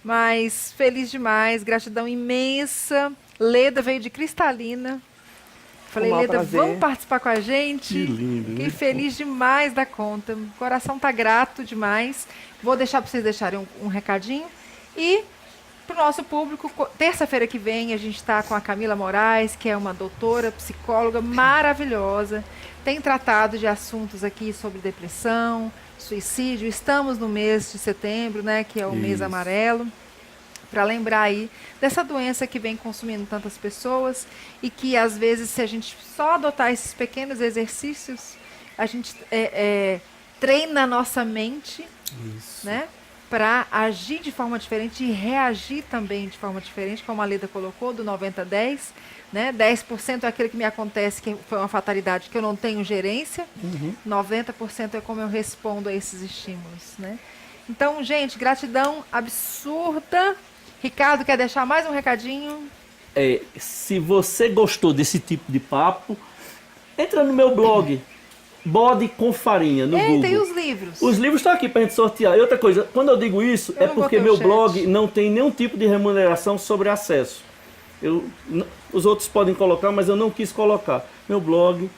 Mas feliz demais, gratidão imensa. Leda veio de Cristalina. Falei, Leda, prazer. vamos participar com a gente? Que lindo. Fiquei feliz demais da conta. O coração tá grato demais. Vou deixar para vocês deixarem um recadinho. E para o nosso público, terça-feira que vem, a gente está com a Camila Moraes, que é uma doutora, psicóloga maravilhosa. Tem tratado de assuntos aqui sobre depressão, suicídio. Estamos no mês de setembro, né, que é o mês amarelo, para lembrar aí dessa doença que vem consumindo tantas pessoas e que, às vezes, se a gente só adotar esses pequenos exercícios, a gente treina a nossa mente, né, para agir de forma diferente e reagir também de forma diferente, como a Leda colocou, do 90-10, né? 10% é aquilo que me acontece, que foi uma fatalidade, que eu não tenho gerência, 90% é como eu respondo a esses estímulos, né? Então, gente, gratidão absurda. Ricardo, quer deixar mais um recadinho? Se você gostou desse tipo de papo, entra no meu blog, Bode com Farinha, no Google. E os livros? Os livros estão aqui para a gente sortear. E outra coisa, quando eu digo isso, é porque meu blog não tem nenhum tipo de remuneração sobre acesso. Os outros podem colocar, mas eu não quis colocar. Meu blog,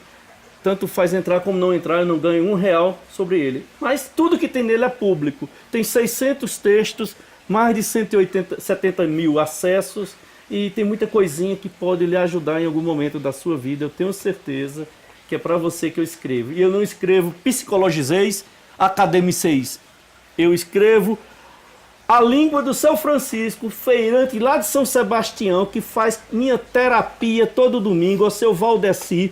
tanto faz entrar como não entrar, eu não ganho R$1 sobre ele. Mas tudo que tem nele é público. Tem 600 textos, mais de 170 mil acessos e tem muita coisinha que pode lhe ajudar em algum momento da sua vida. Eu tenho certeza que é para você que eu escrevo. E eu não escrevo psicologizeis, academiceis. Eu escrevo a língua do São Francisco, feirante lá de São Sebastião, que faz minha terapia todo domingo, o seu Valdeci,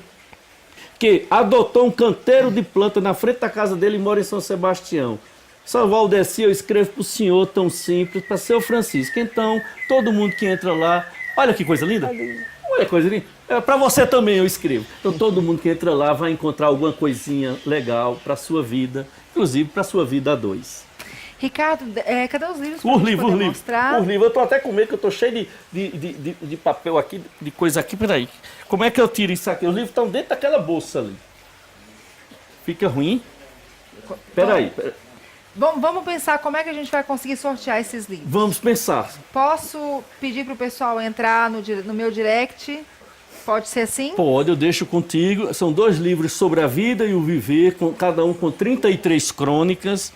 que adotou um canteiro de planta na frente da casa dele e mora em São Sebastião. São Valdeci, eu escrevo para o senhor tão simples, para São Francisco. Então, todo mundo que entra lá, olha que coisa linda. Olha que coisa linda. Para você também eu escrevo. Então, todo mundo que entra lá vai encontrar alguma coisinha legal para a sua vida, inclusive para a sua vida a dois. Ricardo, cadê os livros? Os livros. Mostrar? Os livros. Eu estou até com medo, que eu estou cheio de papel aqui, de coisa aqui. Peraí. Como é que eu tiro isso aqui? Os livros estão dentro daquela bolsa ali. Fica ruim? Peraí. Vamos pensar como é que a gente vai conseguir sortear esses livros. Vamos pensar. Posso pedir para o pessoal entrar no meu direct? Pode ser assim? Pode, eu deixo contigo. São 2 livros sobre a vida e o viver, cada um com 33 crônicas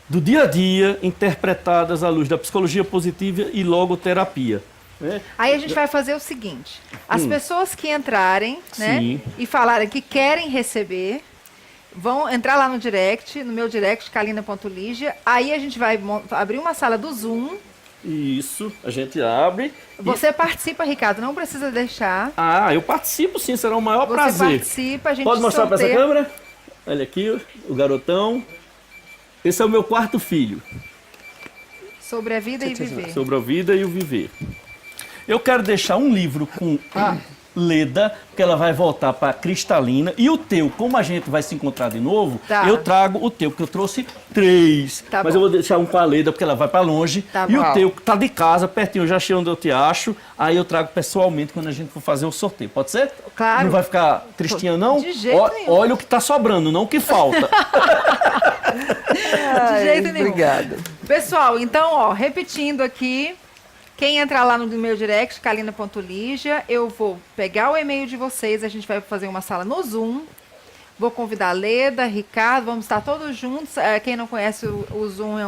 do dia a dia, interpretadas à luz da psicologia positiva e logoterapia. Né? Aí a gente vai fazer o seguinte: as pessoas que entrarem, né, Sim. e falarem que querem receber, vão entrar lá no direct, no meu direct, kalina.ligia. Aí a gente vai abrir uma sala do Zoom. Isso, a gente abre. Você participa, Ricardo, não precisa deixar. Ah, eu participo sim, será o maior Você prazer. participa, a gente Pode mostrar para essa sorteia. câmera? Olha aqui, o garotão. Esse é o meu 4º filho. Sobre a vida e viver. Sobre a vida e o viver. Eu quero deixar um livro com a Leda, porque ela vai voltar para Cristalina. E o teu, como a gente vai se encontrar de novo, Tá. eu trago o teu, porque eu trouxe 3. Tá Mas bom. eu vou deixar um com a Leda, porque ela vai para longe. Tá E bom. o teu, que tá de casa, pertinho, eu já achei onde eu te acho. Aí eu trago pessoalmente quando a gente for fazer o sorteio. Pode ser? Claro. Não vai ficar tristinha, não? De jeito nenhum. Olha o que tá sobrando, não o que falta. De jeito nenhum. Obrigada. Pessoal, então, ó, repetindo aqui, quem entrar lá no meu direct, kalina.ligia, eu vou pegar o e-mail de vocês, a gente vai fazer uma sala no Zoom, vou convidar a Leda, Ricardo, vamos estar todos juntos. Quem não conhece o Zoom,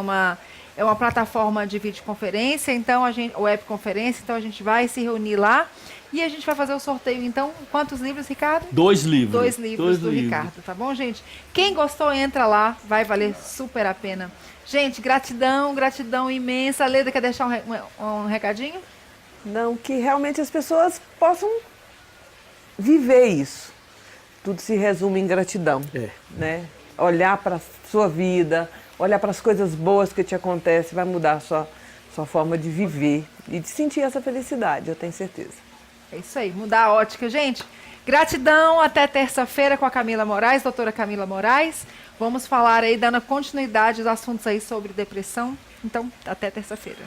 é uma plataforma de videoconferência, então webconferência, então a gente vai se reunir lá e a gente vai fazer o sorteio. Então, quantos livros, Ricardo? 2 livros. 2 livros do Ricardo, tá bom, gente? Quem gostou, entra lá, vai valer super a pena. Gente, gratidão, gratidão imensa. Leda, quer deixar um recadinho? Não, que realmente as pessoas possam viver isso. Tudo se resume em gratidão, né? Olhar para a sua vida, olhar para as coisas boas que te acontecem, vai mudar a sua forma de viver e de sentir essa felicidade, eu tenho certeza. É isso aí, mudar a ótica, gente. Gratidão, até terça-feira com a Camila Moraes, doutora Camila Moraes. Vamos falar aí, dando continuidade aos assuntos aí sobre depressão. Então, até terça-feira.